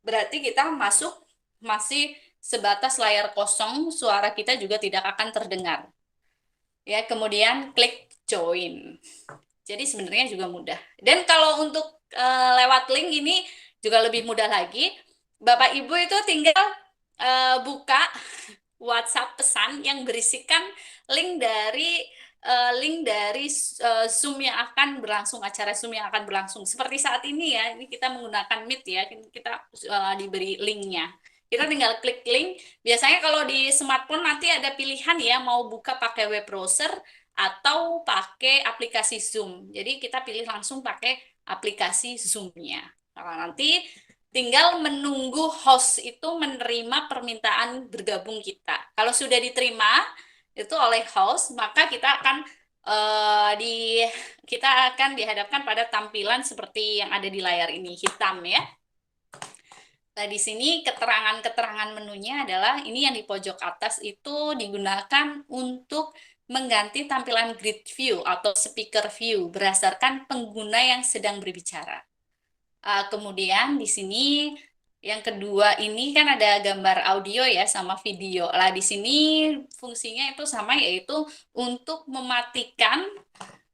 berarti kita masuk masih sebatas layar kosong, suara kita juga tidak akan terdengar. Ya, kemudian klik join. Jadi sebenarnya juga mudah. Dan kalau untuk lewat link ini juga lebih mudah lagi. Bapak Ibu itu tinggal buka WhatsApp pesan yang berisikan link dari Zoom yang akan berlangsung, acara Zoom yang akan berlangsung. Seperti saat ini ya, ini kita menggunakan Meet ya, kita diberi linknya. Kita tinggal klik link. Biasanya kalau di smartphone nanti ada pilihan ya, mau buka pakai web browser atau pakai aplikasi Zoom. Jadi kita pilih langsung pakai aplikasi Zoom-nya. Nah, nanti tinggal menunggu host itu menerima permintaan bergabung kita. Kalau sudah diterima itu oleh host, maka kita akan dihadapkan pada tampilan seperti yang ada di layar ini, hitam ya. Nah, di sini keterangan-keterangan menunya adalah ini yang di pojok atas itu digunakan untuk mengganti tampilan grid view atau speaker view berdasarkan pengguna yang sedang berbicara. Kemudian di sini yang kedua ini kan ada gambar audio ya sama video. Lah di sini fungsinya itu sama, yaitu untuk mematikan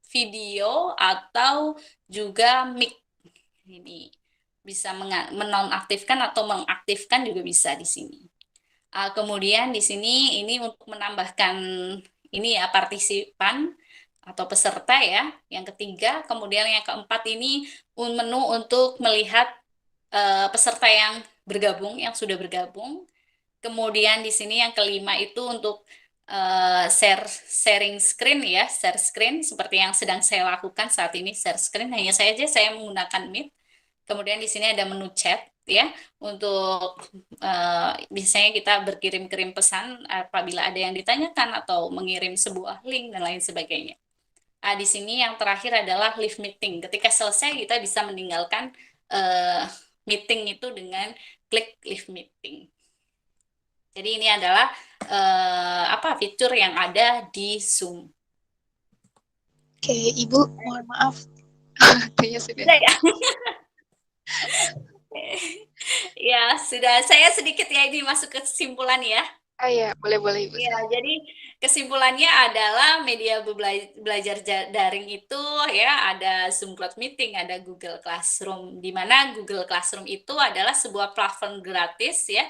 video atau juga mic. Ini bisa menonaktifkan atau mengaktifkan juga bisa di sini. Kemudian di sini ini untuk menambahkan ini ya partisipan atau peserta ya. Yang ketiga, kemudian yang keempat ini menu untuk melihat peserta yang bergabung, yang sudah bergabung. Kemudian di sini yang kelima itu untuk sharing screen ya, share screen seperti yang sedang saya lakukan saat ini, share screen. Hanya saja saya menggunakan Meet. Kemudian di sini ada menu chat ya, untuk biasanya kita berkirim-kirim pesan apabila ada yang ditanyakan atau mengirim sebuah link dan lain sebagainya. Di sini yang terakhir adalah leave meeting. Ketika selesai kita bisa meninggalkan meeting itu dengan klik leave meeting. Jadi ini adalah fitur yang ada di Zoom. Oke, Ibu, mohon maaf. Kayaknya sudah. Ya. Ya, sudah. Saya sedikit ya ini masuk ke kesimpulan ya. Ya, boleh Ibu. Ya, jadi kesimpulannya adalah media belajar daring itu ya ada Zoom Cloud Meeting, ada Google Classroom, di mana Google Classroom itu adalah sebuah platform gratis ya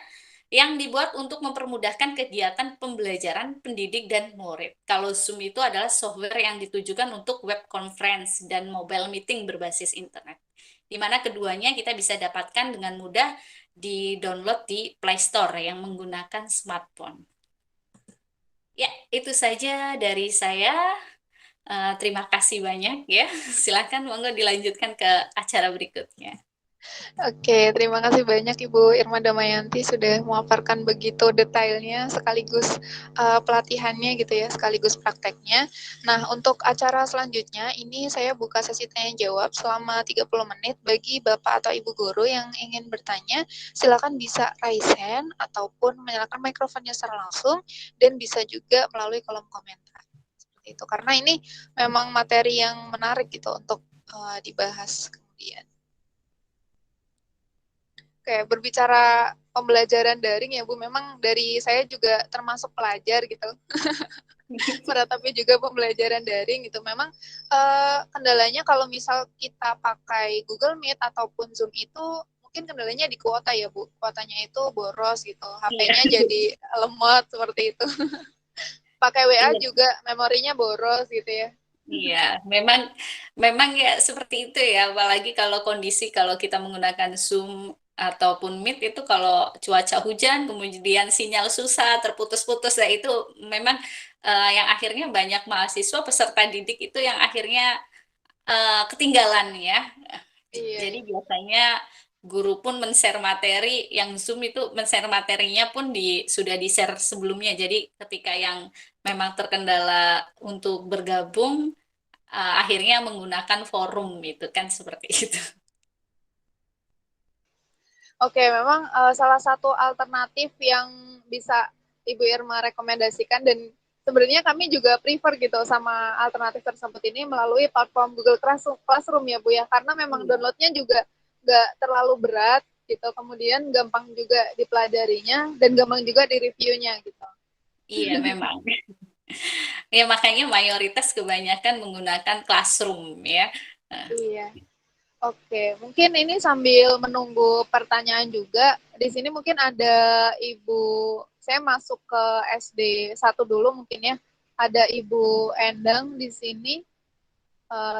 yang dibuat untuk mempermudahkan kegiatan pembelajaran pendidik dan murid. Kalau Zoom itu adalah software yang ditujukan untuk web conference dan mobile meeting berbasis internet, di mana keduanya kita bisa dapatkan dengan mudah di-download di Play Store yang menggunakan smartphone. Ya, itu saja dari saya. Terima kasih banyak ya. Silakan monggo dilanjutkan ke acara berikutnya. Oke, terima kasih banyak Ibu Irma Damayanti sudah memaparkan begitu detailnya sekaligus pelatihannya gitu ya, sekaligus prakteknya. Nah, untuk acara selanjutnya ini saya buka sesi tanya jawab selama 30 menit bagi Bapak atau Ibu guru yang ingin bertanya, silakan bisa raise hand ataupun menyalakan mikrofonnya secara langsung dan bisa juga melalui kolom komentar. Seperti itu. Karena ini memang materi yang menarik gitu untuk dibahas kemudian. Oke, berbicara pembelajaran daring ya Bu, memang dari saya juga termasuk pelajar gitu. Meratapi juga pembelajaran daring gitu. Memang kendalanya kalau misal kita pakai Google Meet ataupun Zoom itu mungkin kendalanya di kuota ya Bu. Kuotanya itu boros gitu. HP-nya jadi lemot seperti itu. Pakai WA juga memorinya boros gitu ya. Iya, memang ya seperti itu ya, apalagi kalau kita menggunakan Zoom ataupun Meet itu kalau cuaca hujan, kemudian sinyal susah, terputus-putus, nah itu memang yang akhirnya banyak mahasiswa peserta didik itu yang akhirnya ketinggalan ya. Iya. Jadi biasanya guru pun men-share materi, yang Zoom itu men-share materinya pun sudah di-share sebelumnya. Jadi ketika yang memang terkendala untuk bergabung, akhirnya menggunakan forum itu kan seperti itu. Oke, memang salah satu alternatif yang bisa Ibu Irma rekomendasikan dan sebenarnya kami juga prefer gitu sama alternatif tersebut ini melalui platform Google Classroom ya Bu ya, karena memang downloadnya juga nggak terlalu berat gitu, kemudian gampang juga dipelajarinya dan gampang juga di reviewnya gitu. Iya, memang. Ya, makanya mayoritas kebanyakan menggunakan Classroom ya. Iya. Oke, mungkin ini sambil menunggu pertanyaan juga, di sini mungkin ada Ibu, saya masuk ke SD 1 dulu mungkin ya, ada Ibu Endang di sini.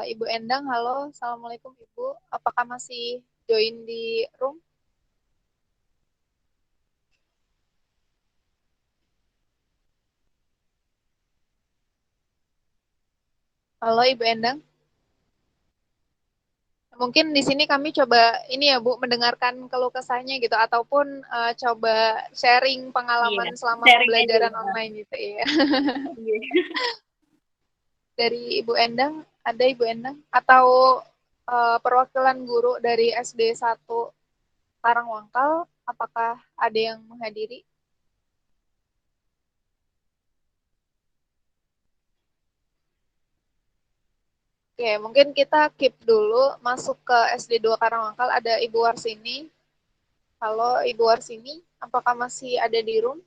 Ibu Endang, halo, Assalamualaikum Ibu, apakah masih join di room? Halo Ibu Endang. Mungkin di sini kami coba ini ya Bu, mendengarkan keluh kesahnya gitu, ataupun coba sharing Iya, pengalaman selama sharing aja. pembelajaran online gitu ya. Dari Ibu Endang, ada Ibu Endang? Atau perwakilan guru dari SD 1 Karangwangkal, apakah ada yang menghadiri? Oke, mungkin kita keep dulu masuk ke SD 2 Karangwangkal, ada Ibu Warsini. Halo Ibu Warsini, apakah masih ada di room?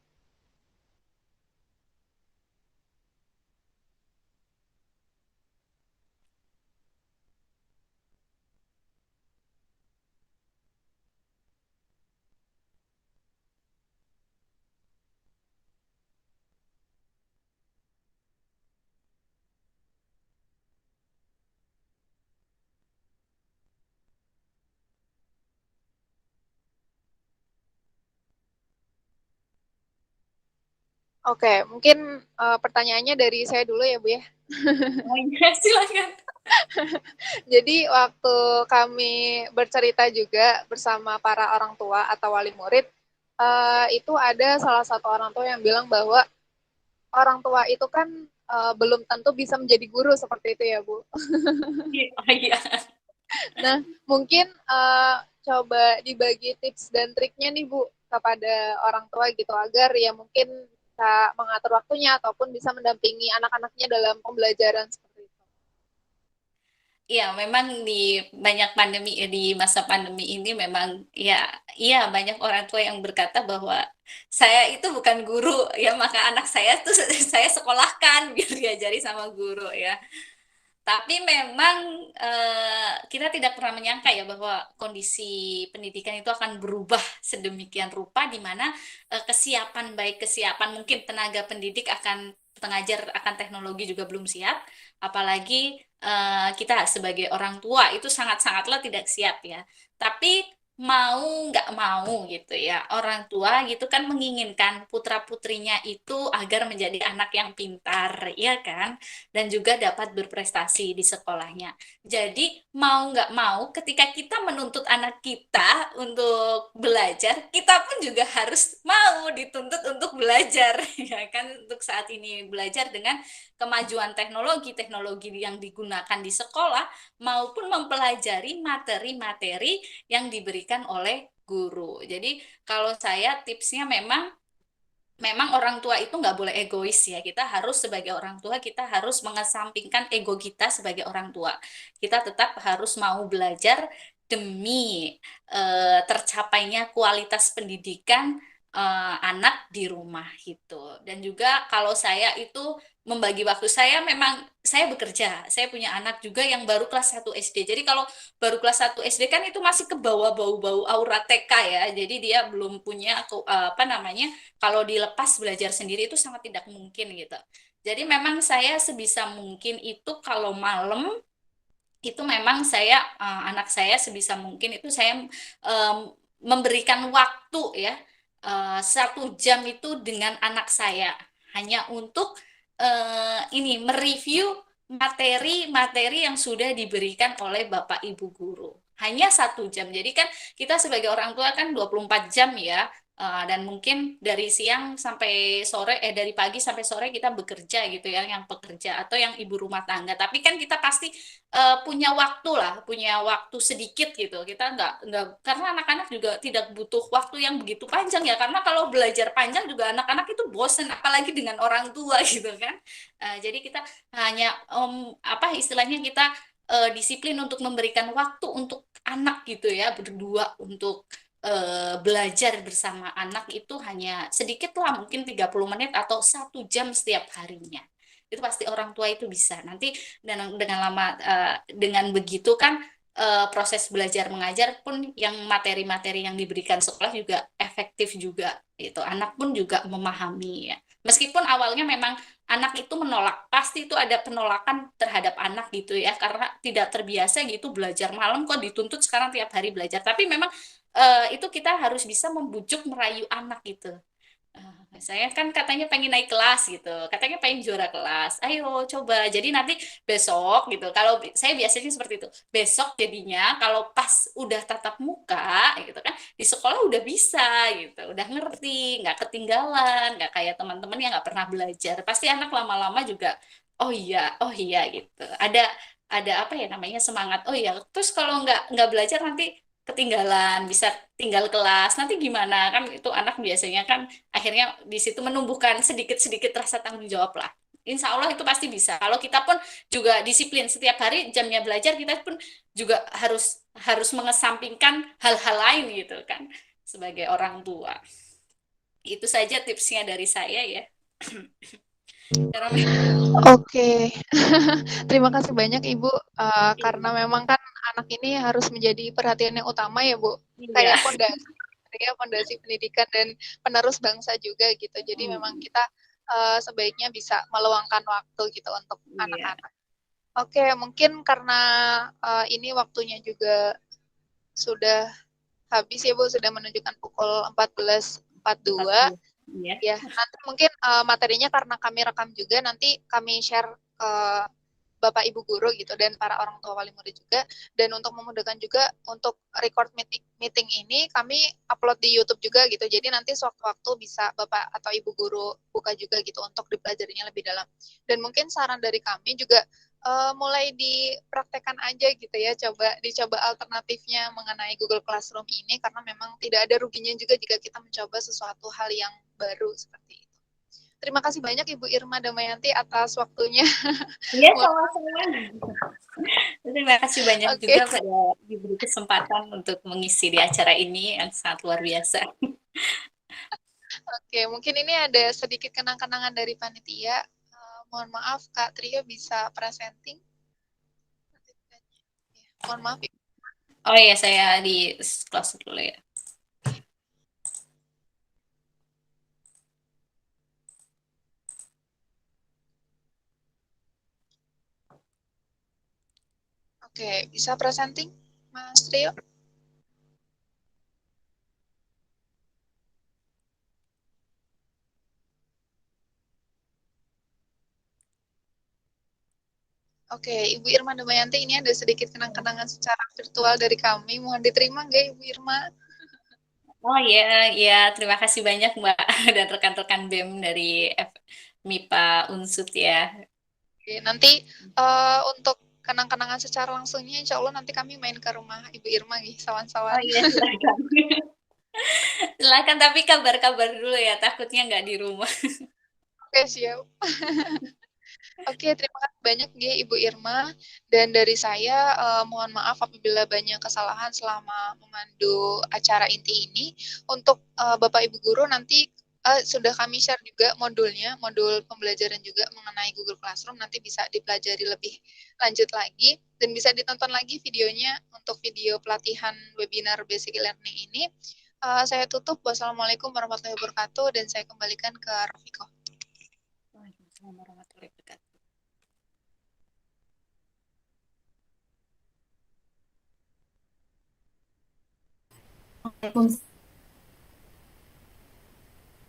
Oke, mungkin pertanyaannya dari saya dulu ya Bu ya. Oh iya, silakan. Jadi waktu kami bercerita juga bersama para orang tua atau wali murid, itu ada salah satu orang tua yang bilang bahwa orang tua itu kan belum tentu bisa menjadi guru seperti itu ya Bu. Oh iya. Nah, mungkin coba dibagi tips dan triknya nih Bu kepada orang tua gitu agar ya mungkin bisa mengatur waktunya ataupun bisa mendampingi anak-anaknya dalam pembelajaran seperti itu. Iya, memang di di masa pandemi ini memang ya, iya banyak orang tua yang berkata bahwa saya itu bukan guru ya, maka anak saya tuh saya sekolahkan biar diajari sama guru ya. Tapi memang kita tidak pernah menyangka ya bahwa kondisi pendidikan itu akan berubah sedemikian rupa di mana kesiapan mungkin tenaga pendidik akan pengajar akan teknologi juga belum siap, apalagi kita sebagai orang tua itu sangat-sangatlah tidak siap ya. Tapi mau nggak mau gitu ya, orang tua gitu kan menginginkan putra-putrinya itu agar menjadi anak yang pintar, ya kan? Dan juga dapat berprestasi di sekolahnya. Jadi mau nggak mau ketika kita menuntut anak kita untuk belajar, kita pun juga harus mau dituntut untuk belajar, ya kan? Untuk saat ini belajar dengan kemajuan teknologi yang digunakan di sekolah maupun mempelajari materi-materi yang diberikan oleh guru. Jadi kalau saya tipsnya memang orang tua itu nggak boleh egois ya. Kita harus sebagai orang tua, kita harus mengesampingkan ego kita sebagai orang tua. Kita tetap harus mau belajar demi tercapainya kualitas pendidikan anak di rumah gitu. Dan juga kalau saya itu membagi waktu saya, memang saya bekerja. Saya punya anak juga yang baru kelas 1 SD. Jadi kalau baru kelas 1 SD kan itu masih ke bawah bau-bau aura TK ya. Jadi dia belum punya apa namanya, kalau dilepas belajar sendiri itu sangat tidak mungkin gitu. Jadi memang saya sebisa mungkin itu kalau malam itu memang anak saya sebisa mungkin itu saya memberikan waktu ya 1 jam itu dengan anak saya hanya untuk ini mereview materi-materi yang sudah diberikan oleh Bapak Ibu guru. Hanya 1 jam. Jadi kan kita sebagai orang tua kan 24 jam ya Dan mungkin dari siang sampai sore, dari pagi sampai sore kita bekerja gitu ya, yang pekerja atau yang ibu rumah tangga. Tapi kan kita pasti punya waktu lah, punya waktu sedikit gitu. Kita nggak karena anak-anak juga tidak butuh waktu yang begitu panjang ya. Karena kalau belajar panjang juga anak-anak itu bosen, apalagi dengan orang tua gitu kan. Jadi kita hanya apa istilahnya kita disiplin untuk memberikan waktu untuk anak gitu ya, berdua untuk belajar bersama anak itu hanya sedikit lah, mungkin 30 menit atau 1 jam setiap harinya. Itu pasti orang tua itu bisa. Nanti dengan begitu kan proses belajar mengajar pun yang materi-materi yang diberikan sekolah juga efektif juga. Itu anak pun juga memahami ya. Meskipun awalnya memang anak itu menolak, pasti itu ada penolakan terhadap anak gitu ya, karena tidak terbiasa gitu belajar malam kok dituntut sekarang tiap hari belajar. Tapi memang itu kita harus bisa membujuk merayu anak gitu. Saya kan katanya pengen naik kelas gitu, katanya pengen juara kelas. Ayo coba. Jadi nanti besok gitu. Kalau saya biasanya seperti itu. Besok jadinya kalau pas udah tatap muka gitu kan di sekolah udah bisa gitu, udah ngerti, nggak ketinggalan, nggak kayak teman-teman yang nggak pernah belajar. Pasti anak lama-lama juga oh iya gitu. Ada apa ya namanya semangat. Oh iya. Terus kalau nggak belajar nanti ketinggalan, bisa tinggal kelas, nanti gimana kan itu anak biasanya kan akhirnya di situ menumbuhkan sedikit-sedikit rasa tanggung jawab lah. Insya Allah itu pasti bisa. Kalau kita pun juga disiplin setiap hari jamnya belajar, kita pun juga harus mengesampingkan hal-hal lain gitu kan sebagai orang tua. Itu saja tipsnya dari saya ya. Oke, terima kasih banyak Ibu, karena memang kan anak ini harus menjadi perhatian yang utama ya Bu, kayak fondasi pendidikan dan penerus bangsa juga gitu. Jadi memang kita sebaiknya bisa meluangkan waktu gitu untuk anak-anak. Oke, mungkin karena ini waktunya juga sudah habis ya Bu, sudah menunjukkan pukul 14.42. Ya, nanti mungkin materinya karena kami rekam juga, nanti kami share ke Bapak Ibu guru gitu dan para orang tua wali murid juga. Dan untuk memudahkan juga untuk record meeting ini kami upload di YouTube juga gitu. Jadi nanti sewaktu-waktu bisa Bapak atau Ibu guru buka juga gitu untuk dipelajarinya lebih dalam. Dan mungkin saran dari kami juga mulai dipraktekkan aja gitu ya, dicoba alternatifnya mengenai Google Classroom ini, karena memang tidak ada ruginya juga jika kita mencoba sesuatu hal yang baru seperti itu. Terima kasih banyak Ibu Irma Damayanti atas waktunya. Iya, sama-sama. Terima kasih banyak juga pada diberi kesempatan untuk mengisi di acara ini yang sangat luar biasa. Oke, mungkin ini ada sedikit kenang-kenangan dari panitia. Mohon maaf, Kak Trio bisa presenting. Mohon maaf. Oh iya, saya di close dulu ya. Oke, bisa presenting, Mas Trio? Oke, Ibu Irma Damayanti, ini ada sedikit kenang-kenangan secara virtual dari kami. Mohon diterima nggak Ibu Irma? Oh iya, terima kasih banyak Mbak dan rekan-rekan BEM dari MIPA Unsut ya. Oke, nanti untuk kenang-kenangan secara langsungnya, insya Allah nanti kami main ke rumah Ibu Irma nih, sawan-sawan. Oh iya, silakan. Silakan, tapi kabar-kabar dulu ya, takutnya nggak di rumah. Oke, siap. Oke, terima kasih banyak ya Ibu Irma. Dan dari saya, mohon maaf apabila banyak kesalahan selama memandu acara inti ini. Untuk Bapak Ibu Guru nanti sudah kami share juga modulnya, modul pembelajaran juga mengenai Google Classroom. Nanti bisa dipelajari lebih lanjut lagi. Dan bisa ditonton lagi videonya untuk video pelatihan webinar Basic Learning ini. Saya tutup. Wassalamualaikum warahmatullahi wabarakatuh. Dan saya kembalikan ke Rafiko. Waalaikumsalam warahmatullahi wabarakatuh.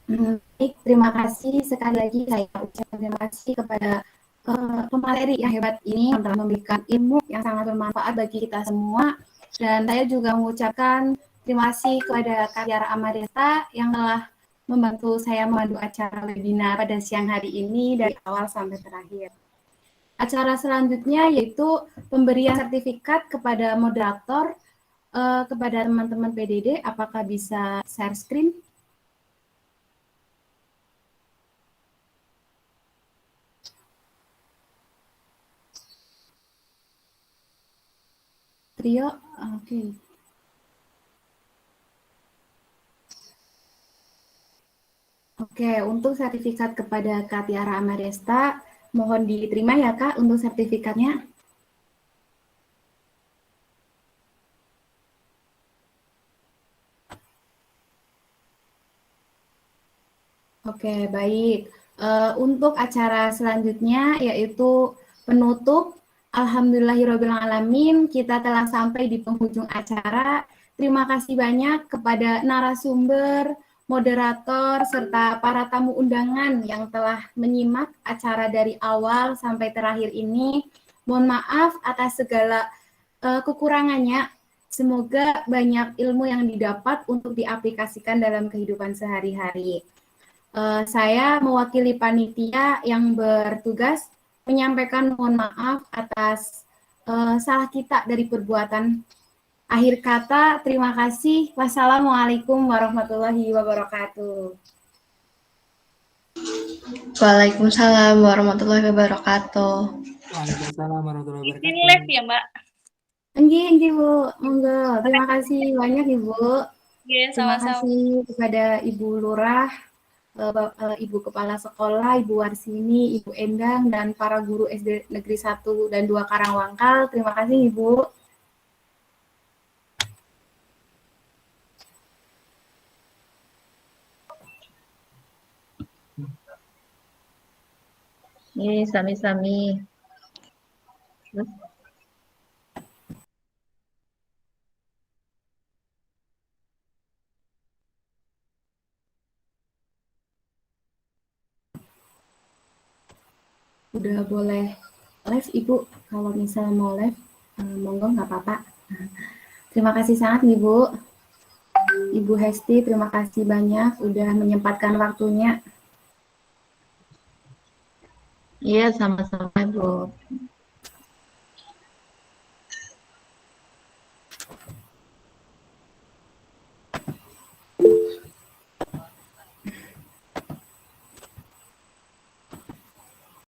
Baik, terima kasih sekali lagi saya ucapkan terima kasih kepada pemateri yang hebat ini yang telah memberikan ilmu yang sangat bermanfaat bagi kita semua. Dan saya juga mengucapkan Terima kasih kepada Kak Tiara Amareta yang telah membantu saya memandu acara webinar pada siang hari ini dari awal sampai terakhir. Acara selanjutnya yaitu pemberian sertifikat kepada moderator, kepada teman-teman PDD. Apakah bisa share screen? Trio, oke. Oke, untuk sertifikat kepada Kak Tiara Amaresta, mohon diterima ya Kak untuk sertifikatnya. Oke, baik. Untuk acara selanjutnya yaitu penutup. Alhamdulillahirrabbilalamin, kita telah sampai di penghujung acara. Terima kasih banyak kepada narasumber, moderator, serta para tamu undangan yang telah menyimak acara dari awal sampai terakhir ini. Mohon maaf atas segala kekurangannya. Semoga banyak ilmu yang didapat untuk diaplikasikan dalam kehidupan sehari-hari. Saya mewakili panitia yang bertugas menyampaikan mohon maaf atas salah kita dari perbuatan. Akhir kata, terima kasih. Wassalamualaikum warahmatullahi wabarakatuh. Waalaikumsalam warahmatullahi wabarakatuh. Waalaikumsalam warahmatullahi Izin wabarakatuh. live ya, Mbak. Enggih, Bu. Monggo. Terima kasih banyak, Ibu. Iya, Terima sama-sama. kasih kepada Ibu Lurah, Ibu Kepala Sekolah, Ibu Warsini, Ibu Endang, dan para guru SD Negeri 1 dan 2 Karangwangkal. Terima kasih, Ibu. Ini sami-sami. Udah boleh live, Ibu. Kalau misalnya mau live, monggo nggak apa-apa. Terima kasih sangat, Ibu. Ibu Hesti, terima kasih banyak udah menyempatkan waktunya. Iya, sama-sama, Bu.